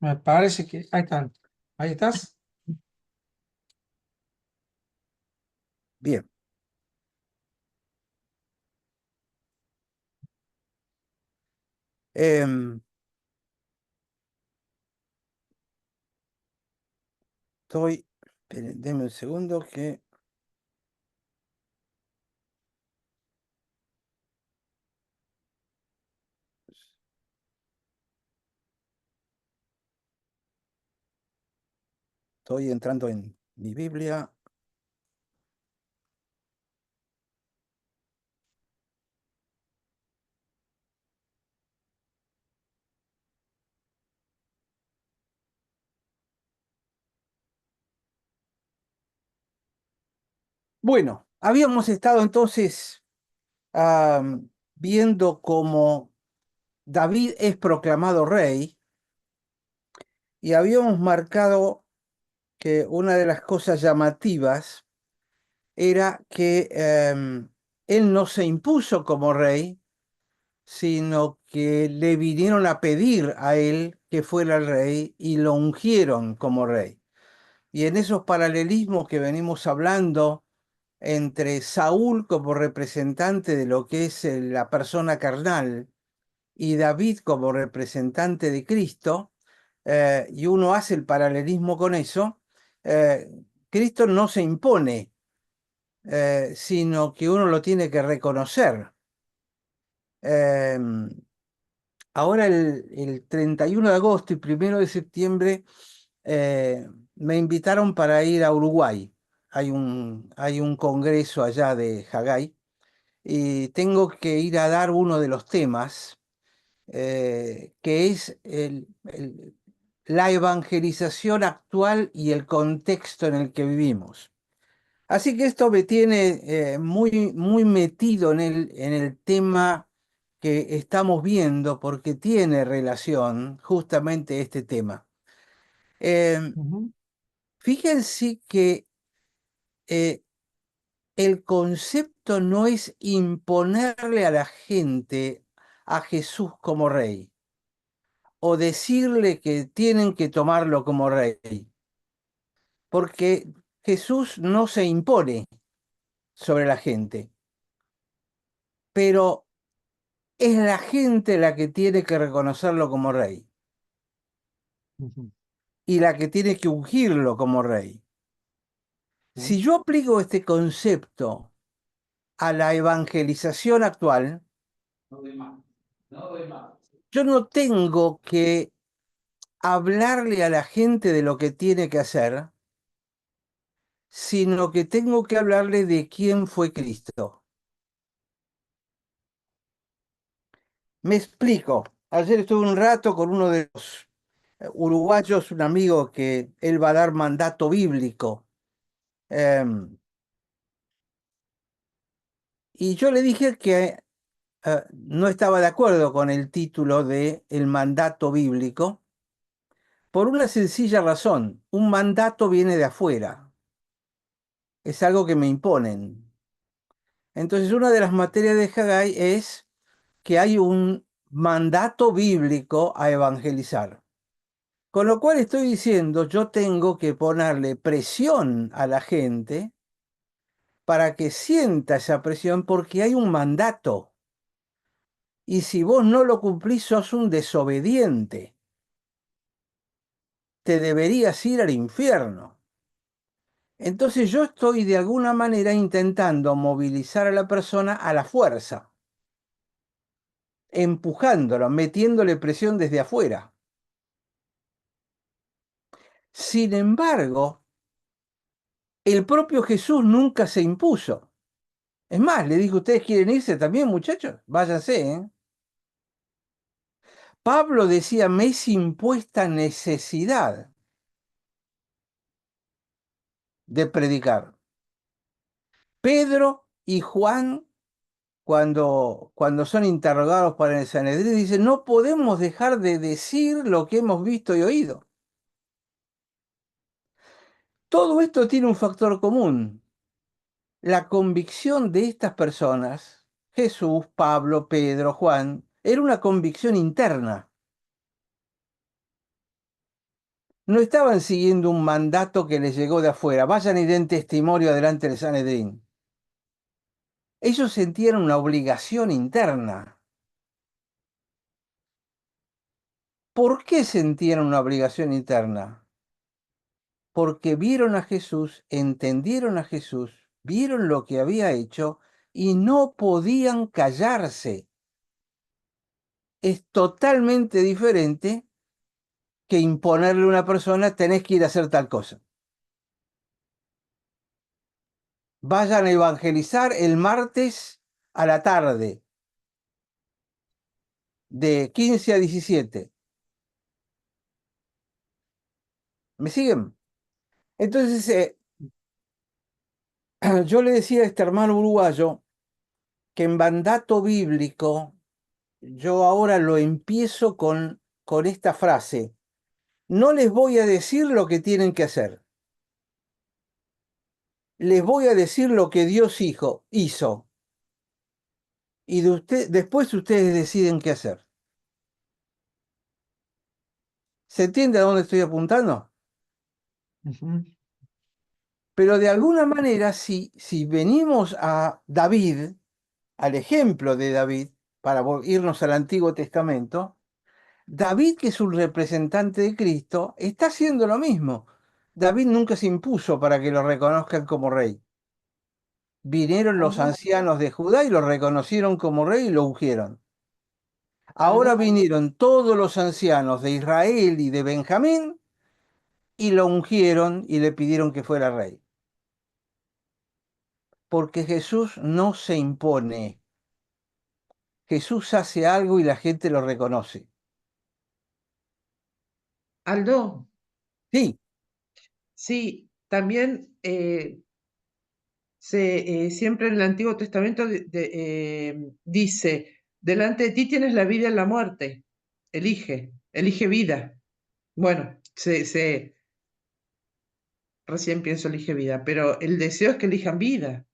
Me parece que ahí están. Ahí estás. Bien, em, esperen, denme un segundo que estoy entrando en mi Biblia. Bueno, habíamos estado entonces viendo cómo David es proclamado rey y habíamos marcado que una de las cosas llamativas era que él no se impuso como rey, sino que le vinieron a pedir a él que fuera el rey y lo ungieron como rey. Y en esos paralelismos que venimos hablando entre Saúl como representante de lo que es la persona carnal y David como representante de Cristo, y uno hace el paralelismo con eso, eh, Cristo no se impone, sino que uno lo tiene que reconocer. Em, Ahora el 31 de agosto y 1 de septiembre me invitaron para ir a Uruguay. Hay un congreso allá de Haggai y tengo que ir a dar uno de los temas, que es la evangelización actual y el contexto en el que vivimos. Así que esto me tiene muy, muy metido en el tema que estamos viendo porque tiene relación justamente este tema. Eh, Ujú, Fíjense que eh, el concepto no es imponerle a la gente a Jesús como rey o decirle que tienen que tomarlo como rey, porque Jesús no se impone sobre la gente, pero es la gente la que tiene que reconocerlo como rey ujú, y la que tiene que ungirlo como rey. sí. Si yo aplico este concepto a la evangelización actual, yo no tengo que hablarle a la gente de lo que tiene que hacer, sino que tengo que hablarle de quién fue Cristo. Me explico. Ayer estuve un rato con uno de los uruguayos, un amigo que él va a dar mandato bíblico. em, y yo le dije que no estaba de acuerdo con el título de el mandato bíblico por una sencilla razón. Un mandato viene de afuera, es algo que me imponen. Entonces, una de las materias de Haggai es que hay un mandato bíblico a evangelizar. Con lo cual estoy diciendo, yo tengo que ponerle presión a la gente para que sienta esa presión porque hay un mandato. Y si vos no lo cumplís, sos un desobediente. Te deberías ir al infierno. Entonces yo estoy de alguna manera intentando movilizar a la persona a la fuerza, empujándolo, metiéndole presión desde afuera. Sin embargo, el propio Jesús nunca se impuso. Es más, le dijo, ¿ustedes quieren irse también, muchachos? Váyanse, ¿eh? Pablo decía, me es impuesta necesidad de predicar. Pedro y Juan, cuando son interrogados por el Sanedrín, dicen, no podemos dejar de decir lo que hemos visto y oído. Todo esto tiene un factor común. La convicción de estas personas, Jesús, Pablo, Pedro, Juan, era una convicción interna. No estaban siguiendo un mandato que les llegó de afuera. Vayan y den testimonio delante del Sanedrín. Ellos sentían una obligación interna. ¿Por qué sentían una obligación interna? Porque vieron a Jesús, entendieron a Jesús, vieron lo que había hecho y no podían callarse. Es totalmente diferente que imponerle a una persona, tenés que ir a hacer tal cosa. Vayan a evangelizar el martes a la tarde, de 15 a 17. ¿Me siguen? Entonces, yo le decía a este hermano uruguayo que en mandato bíblico, yo ahora lo empiezo con esta frase: no les voy a decir lo que tienen que hacer, les voy a decir lo que Dios hizo, y después ustedes deciden qué hacer. ¿Se entiende a dónde estoy apuntando? Ujú. Pero de alguna manera, si venimos a David, al ejemplo de David, para irnos al Antiguo Testamento, David, que es un representante de Cristo, está haciendo lo mismo. David nunca se impuso para que lo reconozcan como rey. Vinieron los Aldo, ancianos de Judá y lo reconocieron como rey y lo ungieron. Ahora Aldo, vinieron todos los ancianos de Israel y de Benjamín y lo ungieron y le pidieron que fuera rey. Porque Jesús no se impone. Jesús hace algo y la gente lo reconoce. Aldo, Sí, sí, también siempre en el Antiguo Testamento dice, delante de ti tienes la vida y la muerte, elige vida. Bueno, recién pienso elige vida, pero el deseo es que elijan vida.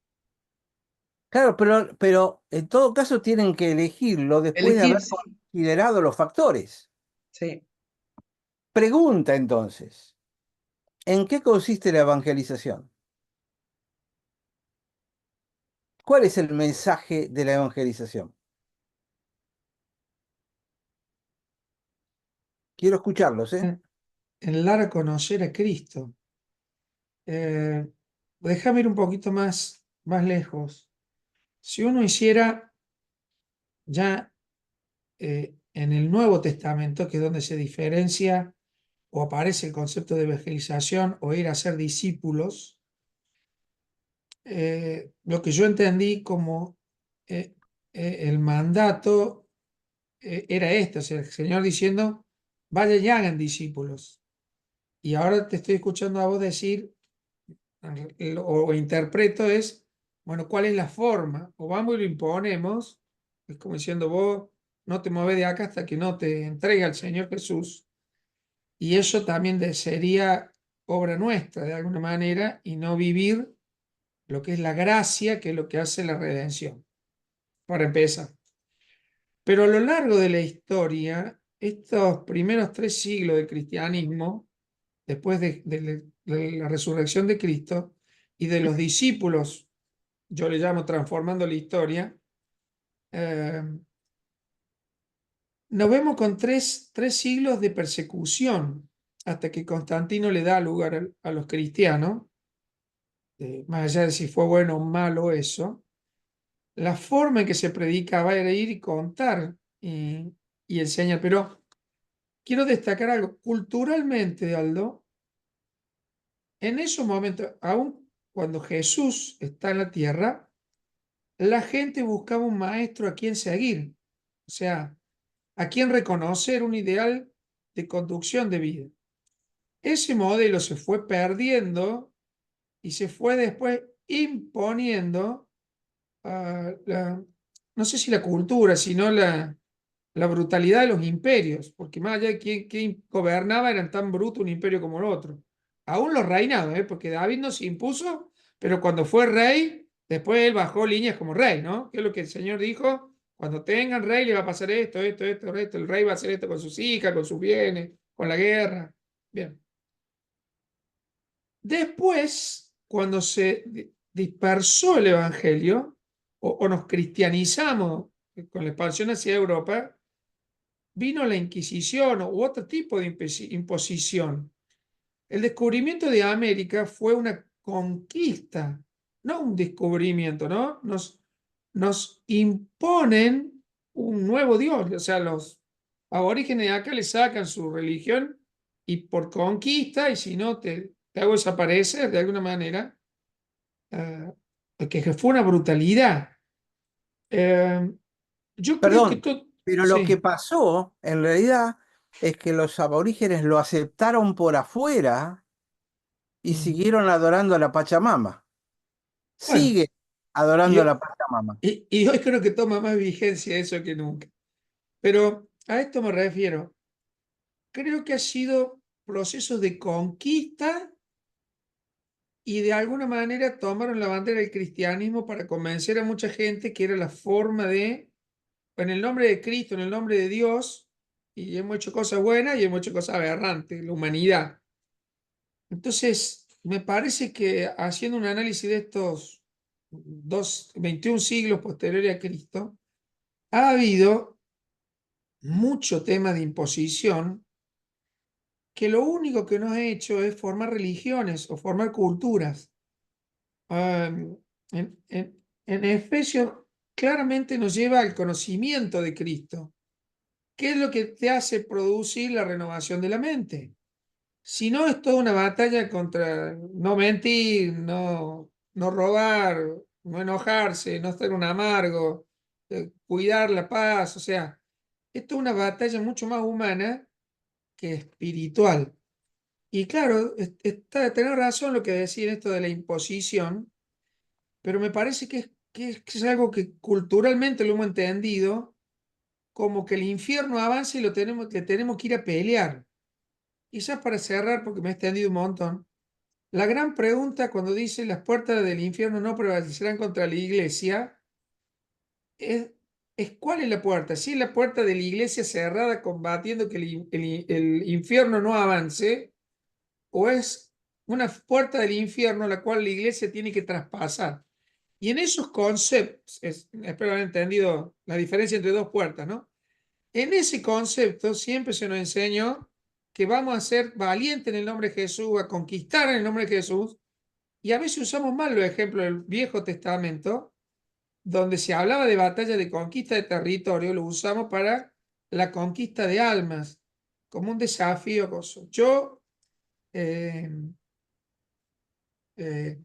claro, pero en todo caso tienen que elegirlo después de Elegir, haber sí, considerado los factores. sí. Pregunta entonces, ¿en qué consiste la evangelización? ¿Cuál es el mensaje de la evangelización? Quiero escucharlos, ¿eh? en dar a conocer a Cristo. Eh, Déjame ir un poquito más lejos. Si uno hiciera ya en el Nuevo Testamento, que es donde se diferencia o aparece el concepto de evangelización o ir a ser discípulos, lo que yo entendí como eh, el mandato era esto, o sea, el Señor diciendo, vayan y hagan discípulos. Y ahora te estoy escuchando a vos decir, o interpreto es, bueno, ¿cuál es la forma? O vamos y lo imponemos, es como diciendo, vos no te mueves de acá hasta que no te entregue al Señor Jesús. Y eso también sería obra nuestra, de alguna manera, y no vivir lo que es la gracia, que es lo que hace la redención, para empezar. Pero a lo largo de la historia, estos primeros 3 siglos del cristianismo, después de la resurrección de Cristo y de los discípulos, yo le llamo transformando la historia, eh, nos vemos con tres siglos de persecución hasta que Constantino le da lugar a los cristianos, más allá de si fue bueno o malo eso. La forma en que se predicaba era ir y contar y enseñar, pero quiero destacar algo. Culturalmente, Aldo, en esos momentos, aun cuando Jesús está en la tierra, la gente buscaba un maestro a quien seguir, o sea, a quien reconocer un ideal de conducción de vida. Ese modelo se fue perdiendo y se fue después imponiendo no sé si la cultura, sino la brutalidad de los imperios, porque más allá de quién gobernaba, eran tan brutos un imperio como el otro. Aún los reinados, porque David no se impuso, pero cuando fue rey, después él bajó líneas como rey, ¿no? Que es lo que el Señor dijo, cuando tengan rey le va a pasar esto, el rey va a hacer esto con sus hijas, con sus bienes, con la guerra. Bien. Después, cuando se dispersó el Evangelio, o nos cristianizamos con la expansión hacia Europa, vino la Inquisición u otro tipo de imposición. El descubrimiento de América fue una conquista, no un descubrimiento, ¿no? Nos imponen un nuevo Dios, o sea, los aborígenes de acá le sacan su religión y por conquista, y si no te hago desaparecer de alguna manera, eh, que fue una brutalidad. Eh, yo creo que Perdón, todo, pero lo que sí, pasó en realidad es que los aborígenes lo aceptaron por afuera y mm, siguieron adorando a la Pachamama. bueno, Sigue adorando a y, la Pachamama. y hoy creo que toma más vigencia eso que nunca. Pero a esto me refiero. Creo que ha sido procesos de conquista y de alguna manera tomaron la bandera del cristianismo para convencer a mucha gente que era la forma de, en el nombre de Cristo, en el nombre de Dios, y hemos hecho cosas buenas y hemos hecho cosas aberrantes, la humanidad. Entonces, me parece que haciendo un análisis de estos 21 siglos posteriores a Cristo, ha habido mucho tema de imposición que lo único que nos ha hecho es formar religiones o formar culturas. Um, en Efesios claramente nos lleva al conocimiento de Cristo. ¿Qué es lo que te hace producir la renovación de la mente? Si no, es toda una batalla contra no mentir, no robar, no enojarse, no ser un amargo, cuidar la paz. O sea, esto es una batalla mucho más humana que espiritual. Y claro, tener razón lo que decía en esto de la imposición, pero me parece que es algo que culturalmente lo hemos entendido como que el infierno avanza y le tenemos que ir a pelear. Y ya para cerrar, porque me he extendido un montón, la gran pregunta cuando dice las puertas del infierno no prevalecerán contra la iglesia es, es ¿cuál es la puerta? Si es la puerta de la iglesia cerrada combatiendo que el infierno no avance, o es una puerta del infierno la cual la iglesia tiene que traspasar. Y en esos conceptos, espero haber entendido la diferencia entre dos puertas, ¿no? En ese concepto siempre se nos enseñó que vamos a ser valientes en el nombre de Jesús, a conquistar en el nombre de Jesús, y a veces usamos mal los ejemplos del Viejo Testamento, donde se hablaba de batalla de conquista de territorio, lo usamos para la conquista de almas, como un desafío. Yo eh, eh,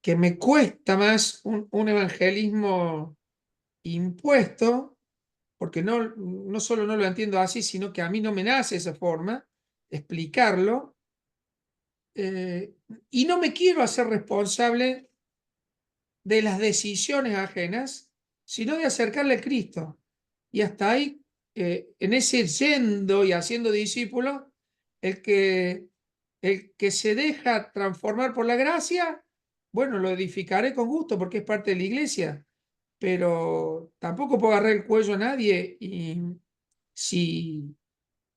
que me cuesta más un evangelismo impuesto, porque no solo no lo entiendo así, sino que a mí no me nace esa forma, explicarlo, eh, y no me quiero hacer responsable de las decisiones ajenas, sino de acercarle a Cristo. Y hasta ahí, en ese yendo y haciendo discípulos, el que, el que se deja transformar por la gracia, bueno, lo edificaré con gusto porque es parte de la iglesia, pero tampoco puedo agarrar el cuello a nadie y si,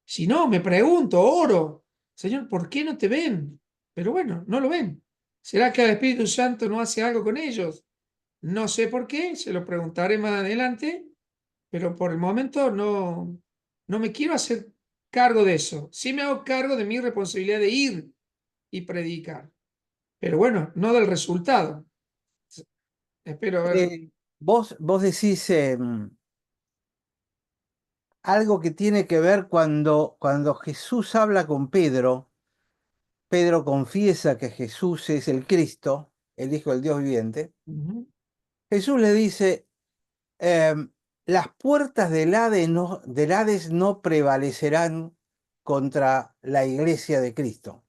si no, me pregunto, oro, Señor, ¿por qué no te ven? Pero bueno, no lo ven. ¿Será que el Espíritu Santo no hace algo con ellos? No sé por qué, se lo preguntaré más adelante, pero por el momento no me quiero hacer cargo de eso. Sí me hago cargo de mi responsabilidad de ir y predicar, pero bueno, no del resultado. Espero ver. Vos decís algo que tiene que ver cuando Jesús habla con Pedro. Pedro confiesa que Jesús es el Cristo, el Hijo del Dios viviente. Ujú, Jesús le dice, las puertas del Hades no prevalecerán contra la iglesia de Cristo.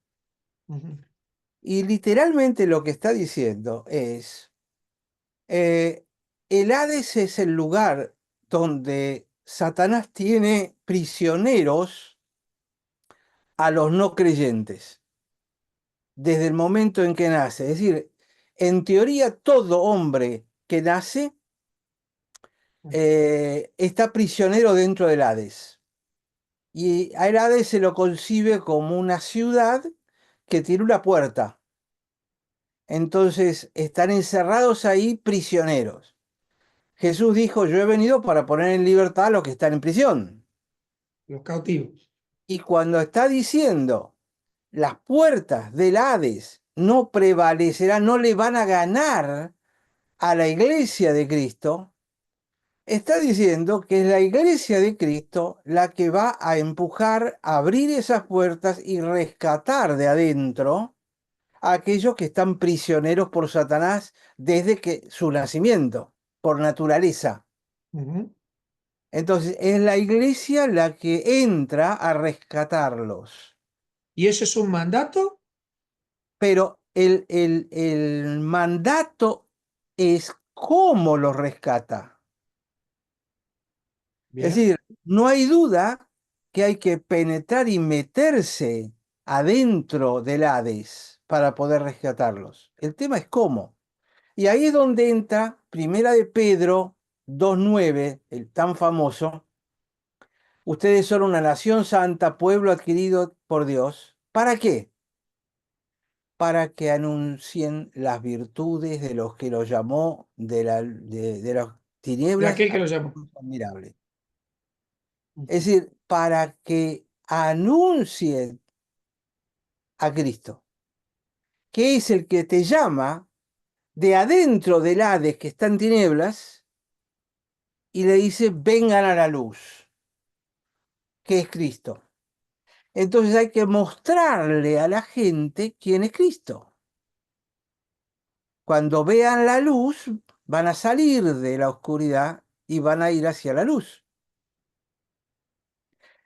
ujú, Y literalmente lo que está diciendo es, eh, el Hades es el lugar donde Satanás tiene prisioneros a los no creyentes desde el momento en que nace. Es decir, en teoría todo hombre que nace está prisionero dentro del Hades. Y a el Hades se lo concibe como una ciudad que tiene una puerta. Entonces están encerrados ahí prisioneros. Jesús dijo, yo he venido para poner en libertad a los que están en prisión. Los cautivos. Y cuando está diciendo, las puertas del Hades no prevalecerán, no le van a ganar a la iglesia de Cristo, está diciendo que es la iglesia de Cristo la que va a empujar, a abrir esas puertas y rescatar de adentro a aquellos que están prisioneros por Satanás desde que su nacimiento, por naturaleza. Ujú. Entonces es la iglesia la que entra a rescatarlos. ¿Y eso es un mandato? Pero el mandato es cómo los rescata. Es Bien. decir, no hay duda que hay que penetrar y meterse adentro del Hades para poder rescatarlos. El tema es cómo. Y ahí es donde entra Primera de Pedro 2:9, el tan famoso. Ustedes son una nación santa, pueblo adquirido por Dios. ¿Para qué? Para que anuncien las virtudes de los que los llamó de las De tinieblas aquel a que lo su llamó. luz admirable. Es Ujú. decir, para que anuncien a Cristo, que es el que te llama de adentro del Hades que está en tinieblas y le dice, vengan a la luz, que es Cristo. Entonces hay que mostrarle a la gente quién es Cristo. Cuando vean la luz, van a salir de la oscuridad y van a ir hacia la luz.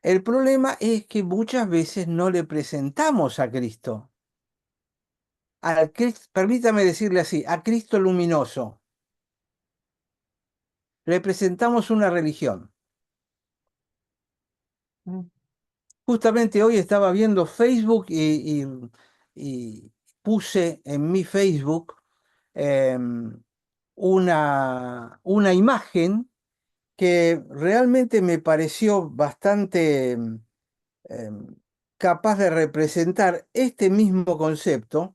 El problema es que muchas veces no le presentamos a Cristo. Permítame decirle así, a Cristo luminoso. Le presentamos una religión. Mm. Justamente hoy estaba viendo Facebook y puse en mi Facebook una imagen que realmente me pareció bastante em, capaz de representar este mismo concepto.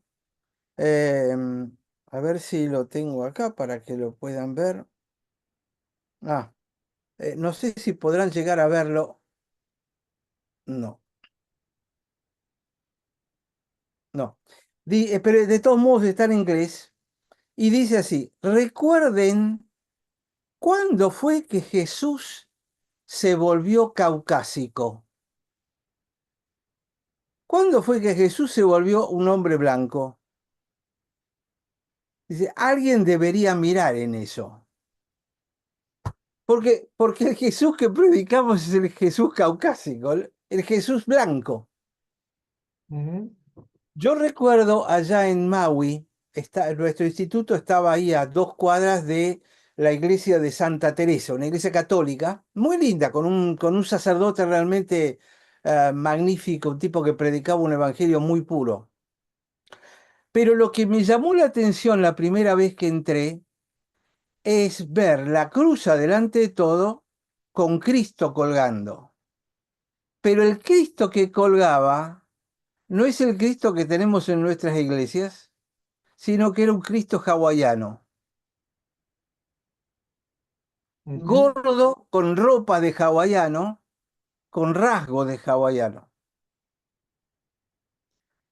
Em, a ver si lo tengo acá para que lo puedan ver. Ah, no sé si podrán llegar a verlo. No, no. Pero de todos modos está en inglés y dice así, recuerden cuándo fue que Jesús se volvió caucásico. ¿Cuándo fue que Jesús se volvió un hombre blanco? Dice, alguien debería mirar en eso. Porque el Jesús que predicamos es el Jesús caucásico, el Jesús blanco. Ujú. Yo recuerdo allá en Maui, nuestro instituto estaba ahí a 2 cuadras de la iglesia de Santa Teresa, una iglesia católica, muy linda, con un sacerdote realmente magnífico, un tipo que predicaba un evangelio muy puro. Pero lo que me llamó la atención la primera vez que entré es ver la cruz adelante de todo con Cristo colgando. Pero el Cristo que colgaba no es el Cristo que tenemos en nuestras iglesias, sino que era un Cristo hawaiano, Ujú. gordo, con ropa de hawaiano, con rasgo de hawaiano.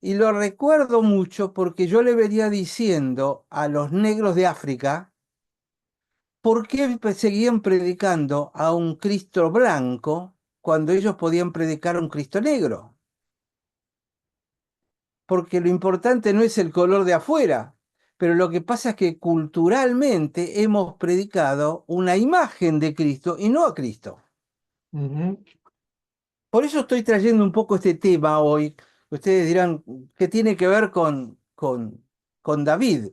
Y lo recuerdo mucho porque yo le venía diciendo a los negros de África por qué seguían predicando a un Cristo blanco cuando ellos podían predicar a un Cristo negro. Porque lo importante no es el color de afuera, pero lo que pasa es que culturalmente hemos predicado una imagen de Cristo y no a Cristo. Ujú. Por eso estoy trayendo un poco este tema hoy. Ustedes dirán, ¿qué tiene que ver con David?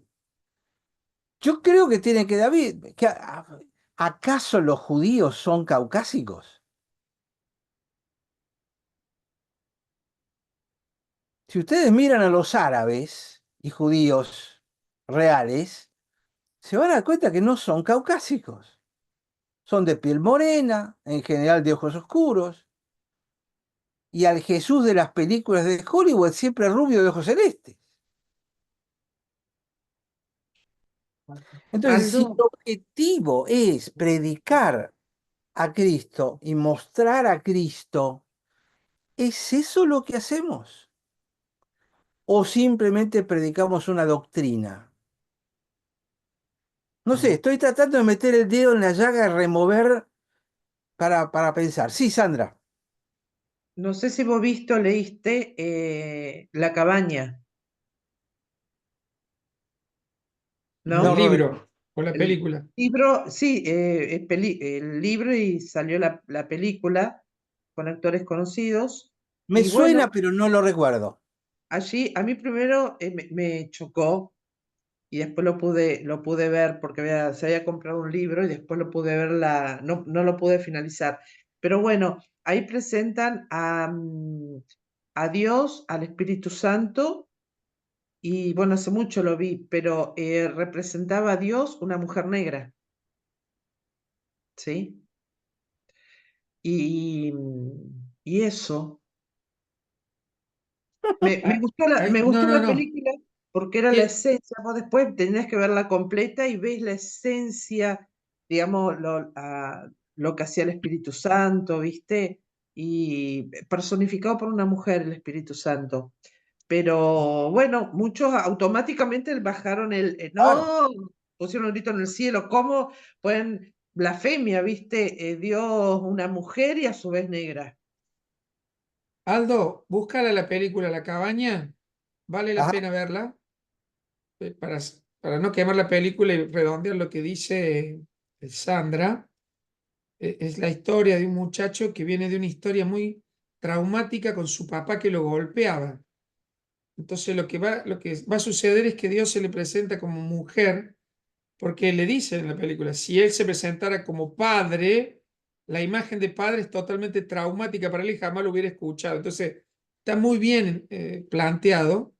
Yo creo que tiene que David. ¿Acaso los judíos son caucásicos? Si ustedes miran a los árabes y judíos reales, se van a dar cuenta que no son caucásicos. Son de piel morena, en general de ojos oscuros, y al Jesús de las películas de Hollywood siempre rubio de ojos celestes. Entonces, si el Aldo, objetivo es predicar a Cristo y mostrar a Cristo, ¿es eso lo que hacemos? ¿O simplemente predicamos una doctrina? No sé, estoy tratando de meter el dedo en la llaga y remover para pensar. Sí, Sandra. no sé si vos viste o leíste La cabaña, El No ¿no? lo recuerdo. libro o la El película. libro, sí, el libro y salió la película con actores conocidos. Me Y bueno, suena, pero no lo recuerdo. allí a mí primero me chocó y después lo pude ver porque se había comprado un libro y después lo pude ver, no, no lo pude finalizar. Pero bueno, ahí presentan a Dios, al Espíritu Santo, y bueno, hace mucho lo vi, pero representaba a Dios una mujer negra, ¿sí? Y, y eso. Me Ah, gustó me no, gustó no, la no. película porque era la Tie- esencia. Vos después tenías que verla completa y ves la esencia, digamos, lo que hacía el Espíritu Santo, ¿viste? Y personificado por una mujer, el Espíritu Santo. Pero bueno, muchos automáticamente bajaron Claro. no, pusieron un grito en el cielo. ¿Cómo pueden blasfemia, ¿viste? Dios, una mujer y a su vez negra. Aldo, búscala la película La cabaña. Vale la Ajá, pena verla. Para no quemar la película y redondear lo que dice Sandra. Es la historia de un muchacho que viene de una historia muy traumática con su papá que lo golpeaba. Entonces lo que va a suceder es que Dios se le presenta como mujer, porque le dice en la película, si él se presentara como padre, la imagen de padre es totalmente traumática para él y jamás lo hubiera escuchado. Entonces está muy bien planteado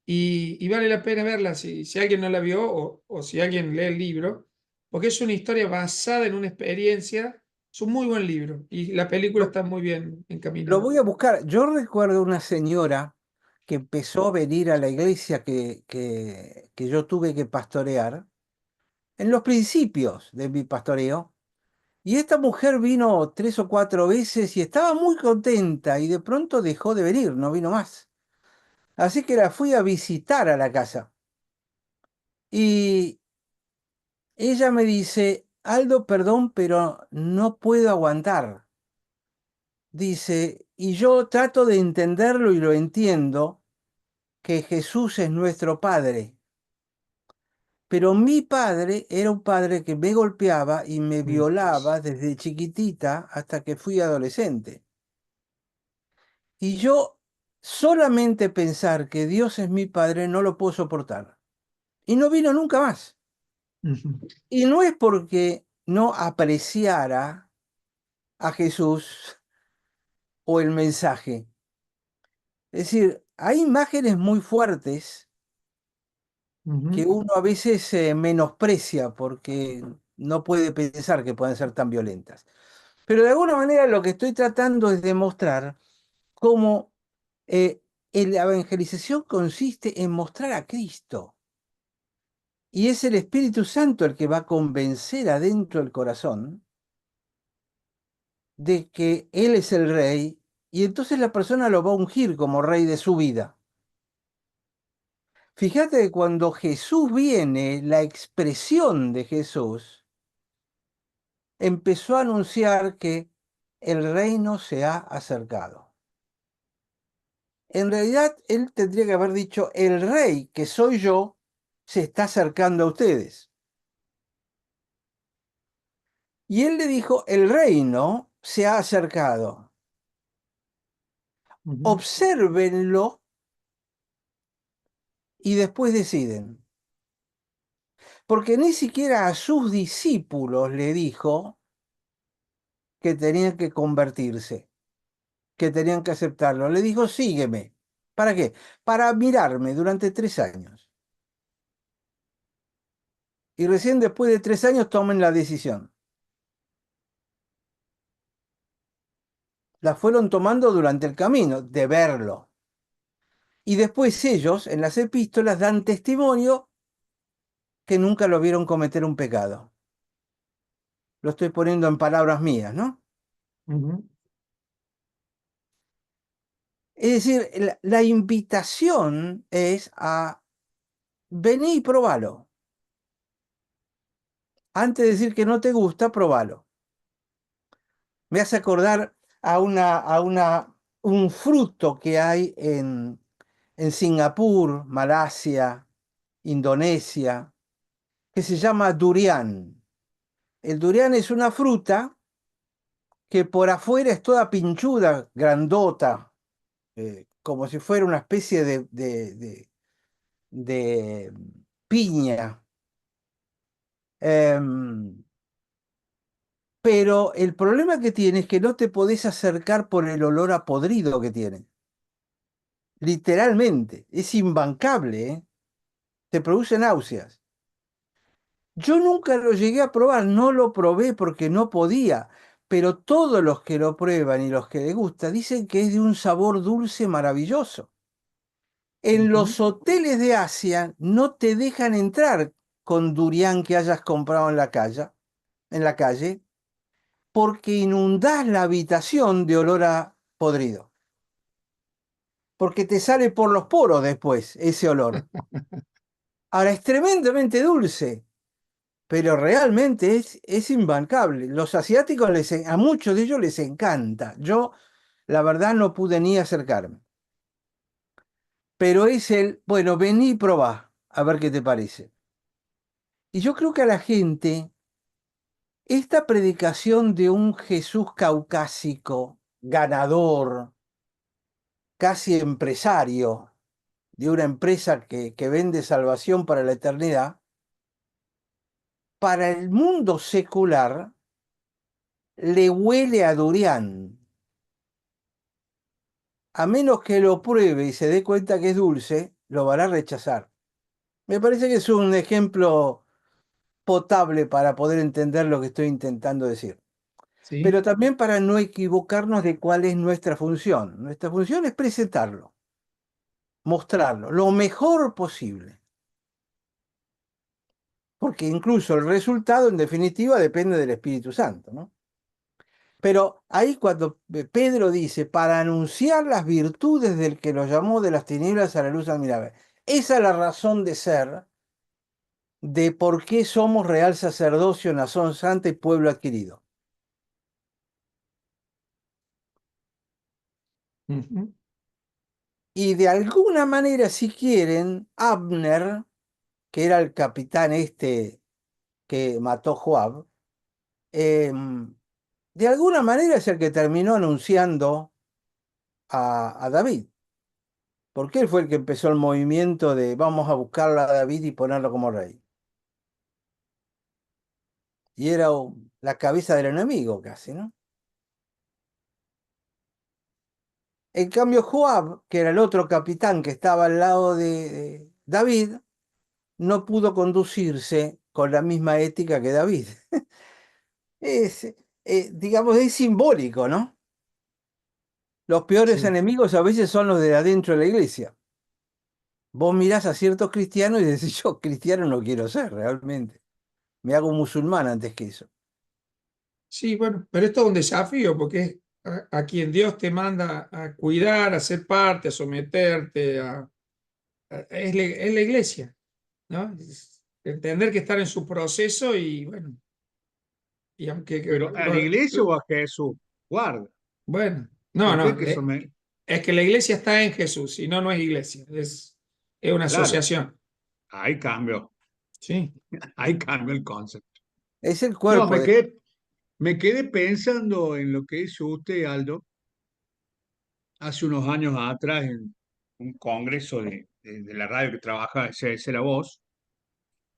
y vale la pena verla si alguien no la vio o si alguien lee el libro, porque es una historia basada en una experiencia. Es un muy buen libro y la película lo, está muy bien lo encaminada. voy a buscar. Yo recuerdo una señora que empezó a venir a la iglesia que yo tuve que pastorear en los principios de mi pastoreo. Y esta mujer vino 3 o 4 veces y estaba muy contenta y de pronto dejó de venir, no vino más. Así que la fui a visitar a la casa. Y ella me dice, Aldo, perdón, pero no puedo aguantar. Dice, y yo trato de entenderlo y lo entiendo, que Jesús es nuestro Padre. Pero mi padre era un padre que me golpeaba y me Mm. violaba desde chiquitita hasta que fui adolescente. Y yo solamente pensar que Dios es mi Padre no lo puedo soportar. Y no vino nunca más. Ujú, Y no es porque no apreciara a Jesús o el mensaje. Es decir, hay imágenes muy fuertes que ujú, uno a veces menosprecia porque no puede pensar que pueden ser tan violentas. Pero de alguna manera lo que estoy tratando es demostrar cómo eh, la evangelización consiste en mostrar a Cristo. Y es el Espíritu Santo el que va a convencer adentro del corazón de que Él es el rey y entonces la persona lo va a ungir como rey de su vida. Fíjate que cuando Jesús viene, la expresión de Jesús empezó a anunciar que el reino se ha acercado. En realidad, Él tendría que haber dicho, el rey que soy yo se está acercando a ustedes. Y Él le dijo, el reino se ha acercado. ujú, Obsérvenlo y después deciden. Porque ni siquiera a sus discípulos le dijo que tenían que convertirse, que tenían que aceptarlo. Le dijo, sígueme. ¿Para qué? Para mirarme durante 3 años. Y recién después de 3 años tomen la decisión. las fueron tomando durante el camino, de verlo. Y después ellos, en las epístolas, dan testimonio que nunca lo vieron cometer un pecado. Lo estoy poniendo en palabras mías, ¿no? Ujú. Es decir, la invitación es a venir y probalo. Antes de decir que no te gusta, probalo. Me hace acordar un fruto que hay en Singapur, Malasia, Indonesia, que se llama durian. El durian es una fruta que por afuera es toda pinchuda, grandota, como si fuera una especie de piña. Em, pero el problema que tiene es que no te podés acercar por el olor a podrido que tiene. Literalmente, es imbancable, ¿eh? Te produce náuseas. Yo nunca lo llegué a probar, no lo probé porque no podía, pero todos los que lo prueban y los que les gusta dicen que es de un sabor dulce maravilloso. En Ujú. los hoteles de Asia no te dejan entrar con durián que hayas comprado en la calle, porque inundás la habitación de olor a podrido. Porque te sale por los poros después ese olor. Ahora es tremendamente dulce, pero realmente es imbancable. Los asiáticos, a muchos de ellos les encanta. Yo, la verdad, no pude ni acercarme. Pero es bueno, vení y probá, a ver qué te parece. Y yo creo que a la gente, esta predicación de un Jesús caucásico, ganador, casi empresario, de una empresa que vende salvación para la eternidad, para el mundo secular le huele a durián. A menos que lo pruebe y se dé cuenta que es dulce, lo van a rechazar. Me parece que es un ejemplo potable para poder entender lo que estoy intentando decir. Sí, Pero también para no equivocarnos de cuál es nuestra función. Nuestra función es presentarlo, mostrarlo, lo mejor posible. Porque incluso el resultado, en definitiva, depende del Espíritu Santo, ¿no? Pero ahí cuando Pedro dice, para anunciar las virtudes del que los llamó de las tinieblas a la luz admirable, esa es la razón de ser de por qué somos real sacerdocio, nación santa y pueblo adquirido. ujú, Y de alguna manera, si quieren, Abner, que era el capitán este que mató Joab, de alguna manera es el que terminó anunciando a David, porque él fue el que empezó el movimiento de vamos a buscarlo a David y ponerlo como rey. Y era la cabeza del enemigo casi, ¿no? En cambio, Joab, que era el otro capitán que estaba al lado de David, no pudo conducirse con la misma ética que David. Es, digamos, es simbólico, ¿no? Los peores sí. enemigos a veces son los de adentro de la iglesia. Vos mirás a ciertos cristianos y decís, yo cristiano no quiero ser realmente. Me hago musulmán antes que eso. Sí, bueno, pero esto es un desafío porque es a quien Dios te manda a cuidar, a ser parte, a someterte, es la iglesia, ¿no? Es entender que estar en su proceso y bueno, y aunque, Pero a la iglesia o a Jesús, guarda, bueno, no, porque no, hay que someter. es que la iglesia está en Jesús, si no, no es iglesia, es una Claro, asociación, ahí cambio, ¿sí? ahí cambio el concepto. Es el No, cuerpo de... me quedé pensando en lo que hizo usted, Aldo, hace unos años atrás en un congreso de la radio que trabaja, CBC La Voz.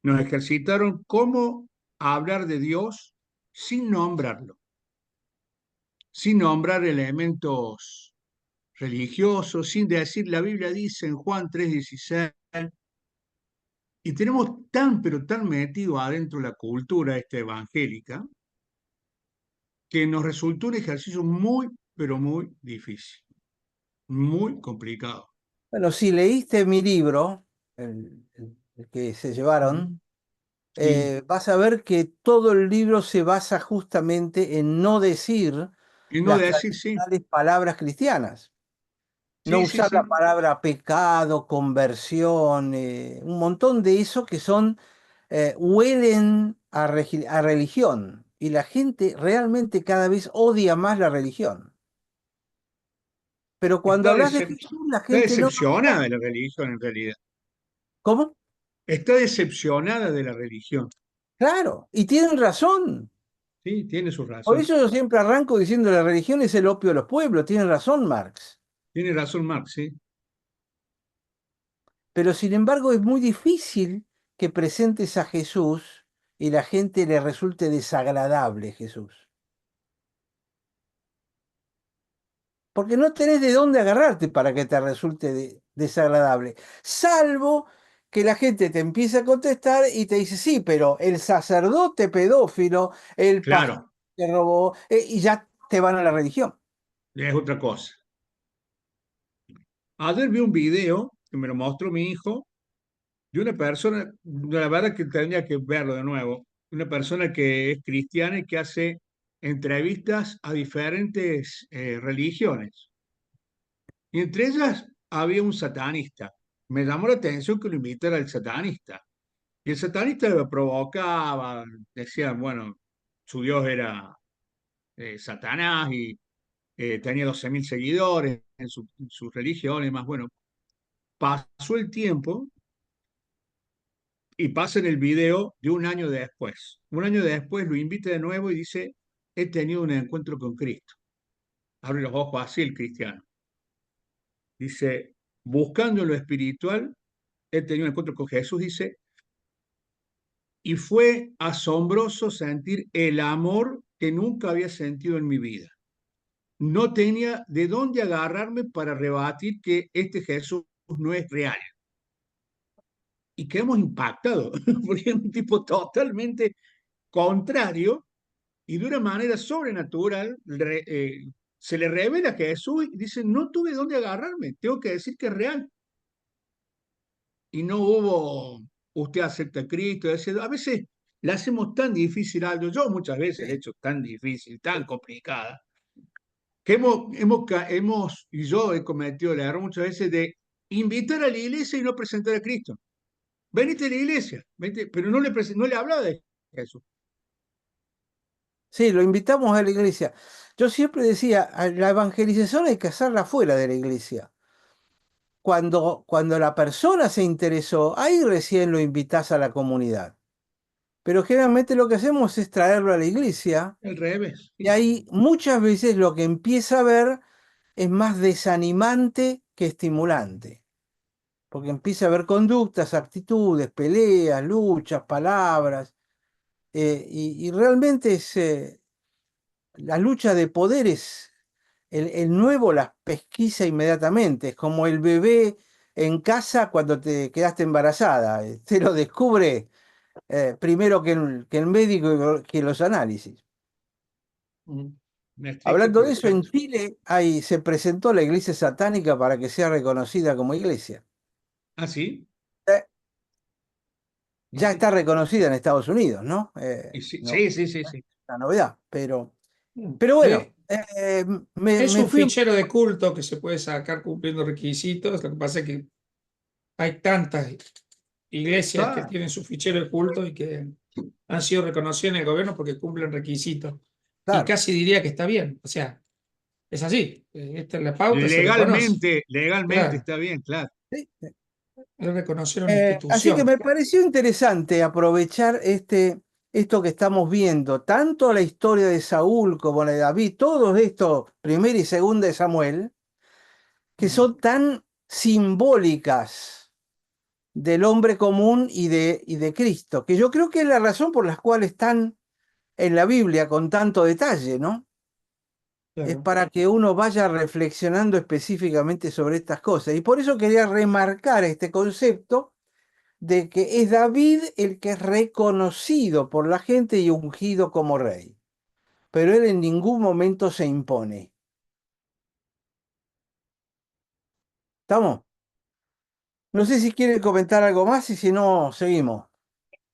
Nos ejercitaron cómo hablar de Dios sin nombrarlo, sin nombrar elementos religiosos, sin decir, la Biblia dice en Juan 3:16, y tenemos tan, pero tan metido adentro la cultura esta evangélica, que nos resultó un ejercicio muy, pero muy difícil, muy complicado. Bueno, si leíste mi libro, el que se llevaron, Sí, vas a ver que todo el libro se basa justamente en no decir y no las decir sí, tradicionales palabras cristianas. No sí, sí, usar la sí. palabra pecado, conversión, un montón de eso que son, huelen a religión. Y la gente realmente cada vez odia más la religión. Pero cuando Está, hablas de Jesús, la está gente no... decepcionada de la religión en realidad. ¿Cómo? Está decepcionada de la religión. Claro, y tienen razón. Sí, tiene su Por razón. eso yo siempre arranco diciendo la religión es el opio de los pueblos. Tienen razón Marx. Tiene razón Marx, sí. Pero sin embargo es muy difícil que presentes a Jesús y la gente le resulte desagradable Jesús. Porque no tenés de dónde agarrarte para que te resulte desagradable. Salvo que la gente te empiece a contestar y te dice, sí, pero el sacerdote pedófilo, el pastor Claro, que robó, y ya te van a la religión. es otra cosa. Ayer vi un video que me lo mostró mi hijo de una persona, la verdad que tendría que verlo de nuevo, una persona que es cristiana y que hace entrevistas a diferentes religiones. Y entre ellas había un satanista. Me llamó la atención que lo invitara al satanista. Y el satanista lo provocaba, decía, bueno, su Dios era Satanás y tenía 12.000 seguidores en su religión y más. Bueno, pasó el tiempo y pasa en el video de un año después. Un año después lo invita de nuevo y dice, he tenido un encuentro con Cristo. Abre los ojos así el cristiano. Dice, buscando lo espiritual, he tenido un encuentro con Jesús, dice, y fue asombroso sentir el amor que nunca había sentido en mi vida. No tenía de dónde agarrarme para rebatir que este Jesús no es real. Y quedamos impactados, porque es un tipo totalmente contrario y de una manera sobrenatural se le revela a Jesús y dice, no tuve dónde agarrarme, tengo que decir que es real. Y no hubo, usted acepta a Cristo, a veces la hacemos tan difícil algo, yo muchas veces la he Sí, hecho tan difícil, tan sí. complicada, que y yo he cometido el error muchas veces de invitar a la iglesia y no presentar a Cristo. Venite a la iglesia, pero no le hablaba de Jesús. Sí, lo invitamos a la iglesia. Yo siempre decía, la evangelización hay que hacerla fuera de la iglesia. Cuando la persona se interesó, ahí recién lo invitás a la comunidad. Pero generalmente lo que hacemos es traerlo a la iglesia Al revés. y Sí. ahí muchas veces lo que empieza a ver es más desanimante que estimulante. Porque empieza a ver conductas, actitudes, peleas, luchas, palabras. Y realmente es, la lucha de poderes, el nuevo las pesquisa inmediatamente. Es como el bebé en casa cuando te quedaste embarazada. Te lo descubre primero que el médico y que los análisis. Mm. Una estricta Hablando de eso, en perfecto. Chile se presentó la iglesia satánica para que sea reconocida como iglesia. ¿Ah, sí? Eh, Y Ya sí. está reconocida en Estados Unidos, ¿no? Y sí, No, sí, sí, sí, no es sí. una novedad, Mm. pero bueno, Eh, me, es me un fui un... fichero de culto que se puede sacar cumpliendo requisitos. Lo que pasa es que hay tantas iglesias que Claro. tienen su fichero de culto y que han sido reconocidas en el gobierno porque cumplen requisitos. Y Claro. casi diría que está bien. O sea, es así. Esta es la pauta, se reconoce. Legalmente Claro, está bien, claro. Sí. es reconocer una Así que institución. me pareció interesante aprovechar esto que estamos viendo, tanto la historia de Saúl como la de David, todos estos, primera y segunda de Samuel, que Mm. son tan simbólicas del hombre común y de Cristo, que yo creo que es la razón por la cual están en la Biblia con tanto detalle, ¿no? Es Claro. para que uno vaya reflexionando específicamente sobre estas cosas. Y por eso quería remarcar este concepto de que es David el que es reconocido por la gente y ungido como rey, pero él en ningún momento se impone. ¿Estamos? No sé si quiere comentar algo más y si no, seguimos.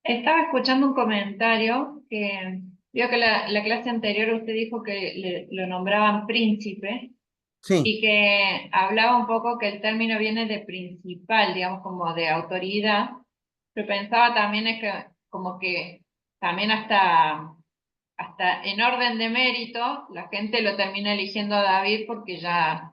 Estaba escuchando un comentario que vio que la clase anterior usted dijo que lo nombraban príncipe Sí, y que hablaba un poco que el término viene de principal, digamos, como de autoridad, pero pensaba también es que como que también hasta en orden de mérito, la gente lo termina eligiendo a David porque ya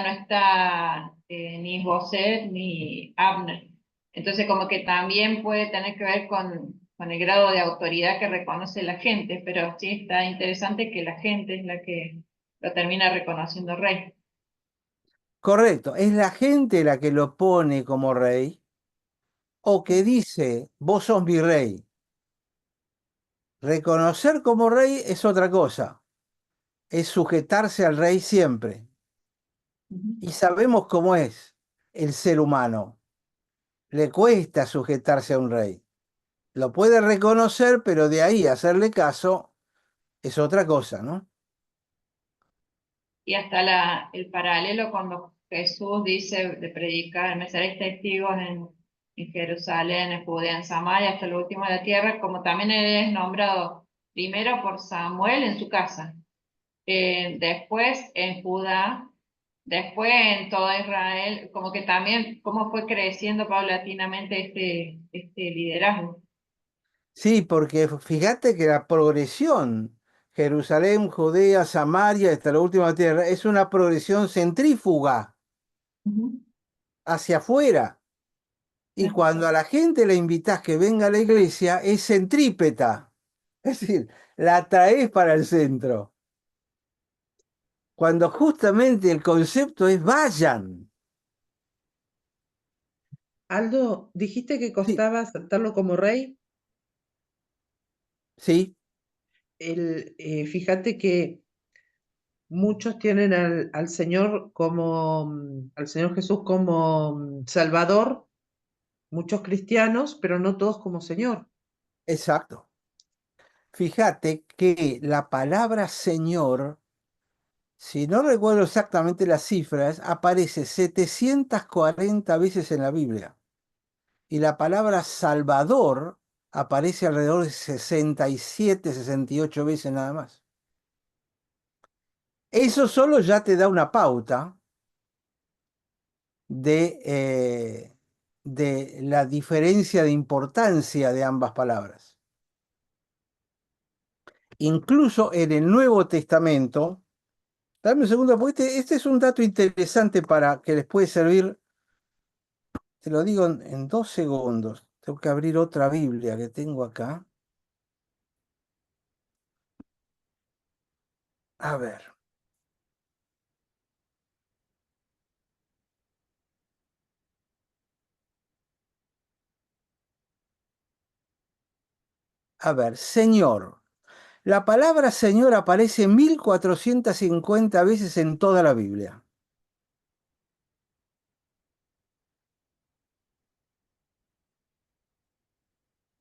no está ni José ni Abner. Entonces, como que también puede tener que ver con el grado de autoridad que reconoce la gente, pero sí está interesante que la gente es la que lo termina reconociendo rey. correcto. Es la gente la que lo pone como rey o que dice, vos sos mi rey. Reconocer como rey es otra cosa. Es sujetarse al rey siempre. Ujú. Y sabemos cómo es el ser humano. Le cuesta sujetarse a un rey. Lo puede reconocer, pero de ahí a hacerle caso es otra cosa, ¿no? Y hasta el paralelo cuando Jesús dice de predicar, me seréis testigos en Jerusalén, en Judea, en Samaria, hasta lo último de la tierra, como también él es nombrado primero por Samuel en su casa, después en Judá, después en todo Israel, como que también cómo fue creciendo paulatinamente este liderazgo. Sí, porque fíjate que la progresión, Jerusalén, Judea, Samaria, hasta la última tierra, es una progresión centrífuga Ujú. hacia afuera. Y Sí. cuando a la gente le invitas que venga a la iglesia, es centrípeta. Es decir, la traes para el centro. Cuando justamente el concepto es vayan. Aldo, dijiste que Sí, costaba aceptarlo como rey. sí, Fíjate que muchos tienen al Señor como, al Señor Jesús como Salvador, muchos cristianos, pero no todos como Señor. exacto. Fíjate que la palabra Señor, si no recuerdo exactamente las cifras, aparece 740 veces en la Biblia. Y la palabra Salvador aparece alrededor de 67, 68 veces nada más. Eso solo ya te da una pauta de la diferencia de importancia de ambas palabras. Incluso en el Nuevo Testamento, dame un segundo, porque este es un dato interesante para que les puede servir, te lo digo en 2 segundos. Tengo que abrir otra Biblia que tengo acá. A ver, Señor. La palabra Señor aparece 1450 veces en toda la Biblia.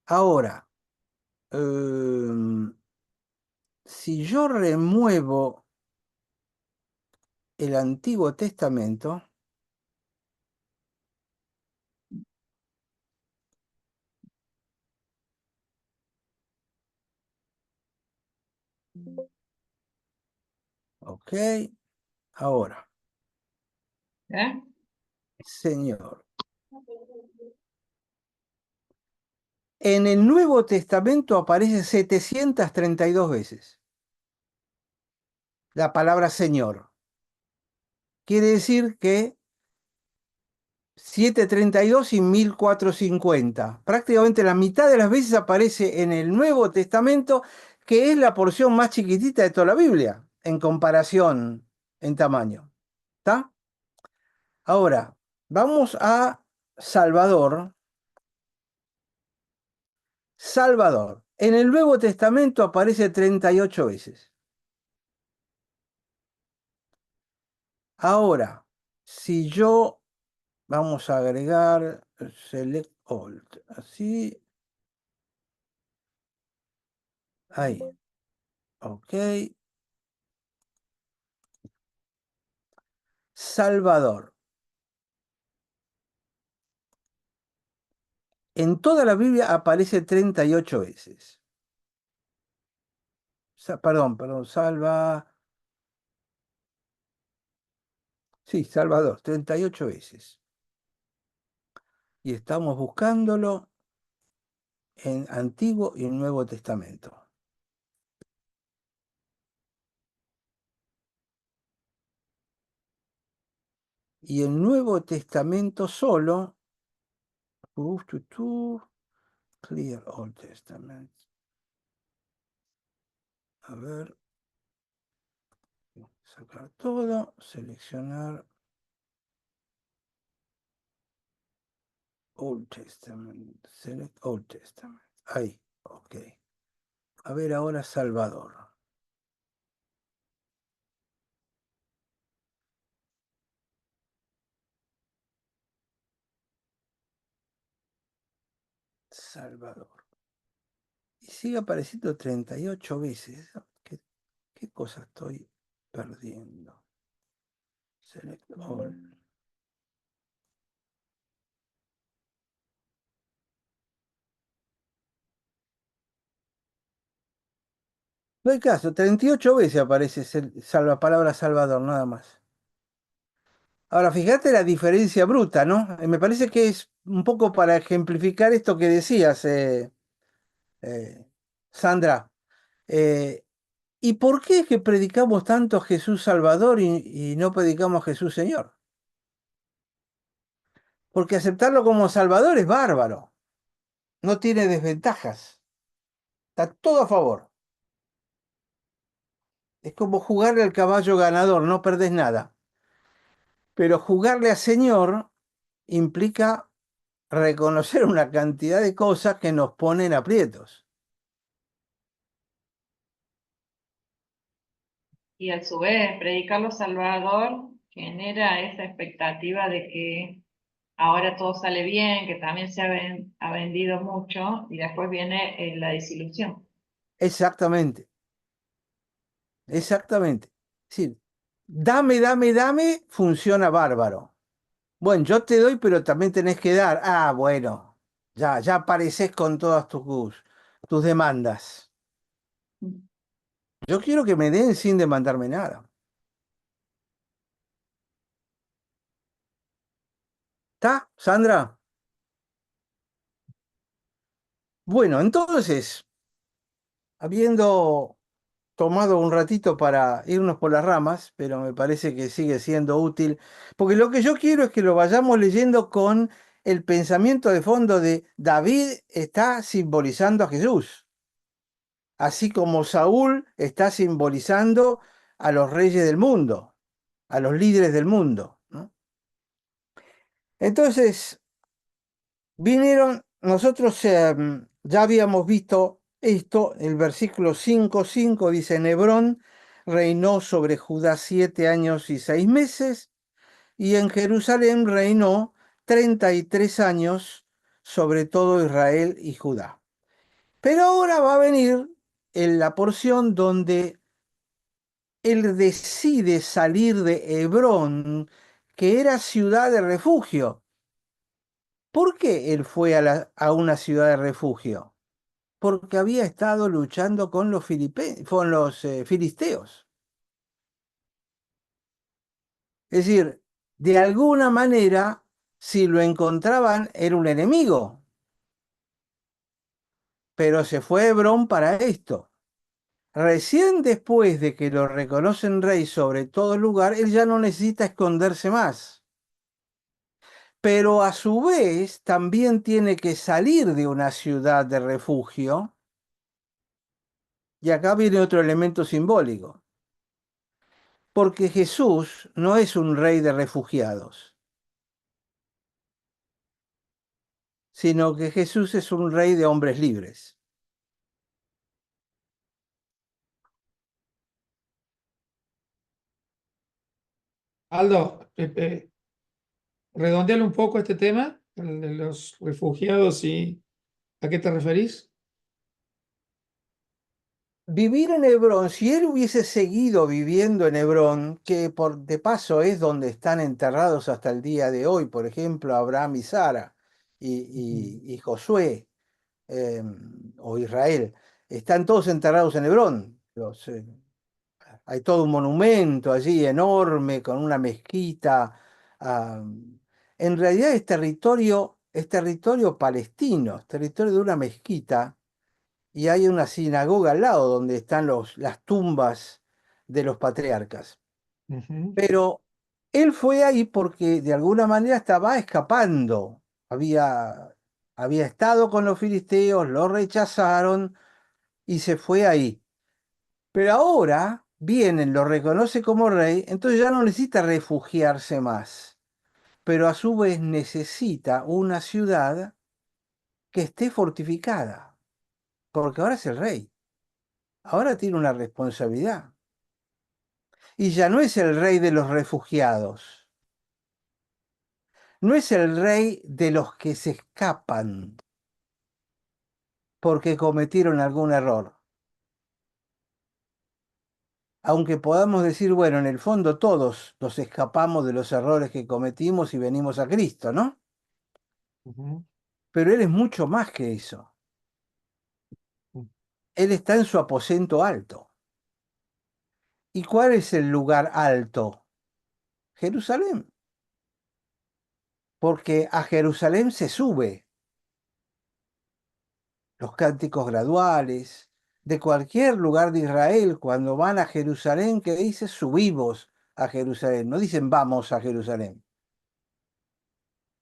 Ahora, em, si yo remuevo el Antiguo Testamento, ok, ahora, ¿Eh? Señor. En el Nuevo Testamento aparece 732 veces la palabra Señor. Quiere decir que 732 y 1450. Prácticamente la mitad de las veces aparece en el Nuevo Testamento, que es la porción más chiquitita de toda la Biblia, en comparación en tamaño. ¿Está? Ahora, vamos a Salvador. Salvador. En el Nuevo Testamento aparece 38 veces. Ahora, si yo, vamos a agregar Select All, así, ahí, ok. Salvador. en toda la Biblia aparece 38 veces. Perdón, sí, Salvador, 38 veces. Y estamos buscándolo en Antiguo y Nuevo Testamento. Y el Nuevo Testamento solo, Clear Old Testament. A ver, sacar todo, seleccionar Old Testament, select Old Testament. Ahí, ok. A ver ahora Salvador. Salvador. Y sigue apareciendo 38 veces. ¿Qué cosa estoy perdiendo? Select all. No hay caso, 38 veces aparece palabra Salvador, nada más. Ahora, fíjate la diferencia bruta, ¿no? Me parece que es un poco para ejemplificar esto que decías, Sandra. Eh, ¿Y por qué es que predicamos tanto a Jesús Salvador y no predicamos a Jesús Señor? Porque aceptarlo como Salvador es bárbaro, no tiene desventajas, está todo a favor. Es como jugarle al caballo ganador, no perdés nada. Pero jugarle a Señor implica reconocer una cantidad de cosas que nos ponen aprietos. Y a su vez, predicarlo Salvador genera esa expectativa de que ahora todo sale bien, que también ha vendido mucho, y después viene la desilusión. Exactamente, exactamente. Sí, dame, funciona bárbaro. Bueno, yo te doy, pero también tenés que dar. Ah, bueno, ya apareces con todas tus demandas. Yo quiero que me den sin demandarme nada. ¿Está, Sandra? Bueno, entonces, habiendo tomado un ratito para irnos por las ramas, pero me parece que sigue siendo útil, porque lo que yo quiero es que lo vayamos leyendo con el pensamiento de fondo de David está simbolizando a Jesús, así como Saúl está simbolizando a los reyes del mundo, a los líderes del mundo, ¿no? Entonces, nosotros ya habíamos visto esto, el versículo 5:5 dice, en Hebrón reinó sobre Judá 7 años y 6 meses, y en Jerusalén reinó 33 años sobre todo Israel y Judá. Pero ahora va a venir en la porción donde él decide salir de Hebrón, que era ciudad de refugio. ¿Por qué él fue a una ciudad de refugio? Porque había estado luchando con los filisteos. Es decir, de alguna manera, si lo encontraban, era un enemigo. Pero se fue a Hebrón para esto. Recién después de que lo reconocen rey sobre todo lugar, él ya no necesita esconderse más. Pero a su vez también tiene que salir de una ciudad de refugio. Y acá viene otro elemento simbólico. Porque Jesús no es un rey de refugiados, sino que Jesús es un rey de hombres libres. Aldo, redondeale un poco este tema, el de los refugiados y ¿a qué te referís? Vivir en Hebrón, si él hubiese seguido viviendo en Hebrón, que de paso es donde están enterrados hasta el día de hoy, por ejemplo, Abraham y Sara, y Josué, o Israel, están todos enterrados en Hebrón. Hay todo un monumento allí enorme con una mezquita. ah, en realidad es territorio palestino, es territorio de una mezquita y hay una sinagoga al lado donde están las tumbas de los patriarcas. Ujú, Pero él fue ahí porque de alguna manera estaba escapando. Había estado con los filisteos, lo rechazaron y se fue ahí. Pero ahora vienen, lo reconoce como rey, entonces ya no necesita refugiarse más. Pero a su vez necesita una ciudad que esté fortificada, porque ahora es el rey. Ahora tiene una responsabilidad. Y ya no es el rey de los refugiados, no es el rey de los que se escapan porque cometieron algún error. Aunque podamos decir, bueno, en el fondo todos nos escapamos de los errores que cometimos y venimos a Cristo, ¿no? ujú, Pero Él es mucho más que eso. Él está en su aposento alto. ¿Y cuál es el lugar alto? Jerusalén. Porque a Jerusalén se sube. Los cánticos graduales de cualquier lugar de Israel, cuando van a Jerusalén, que dice subimos a Jerusalén, no dicen vamos a Jerusalén,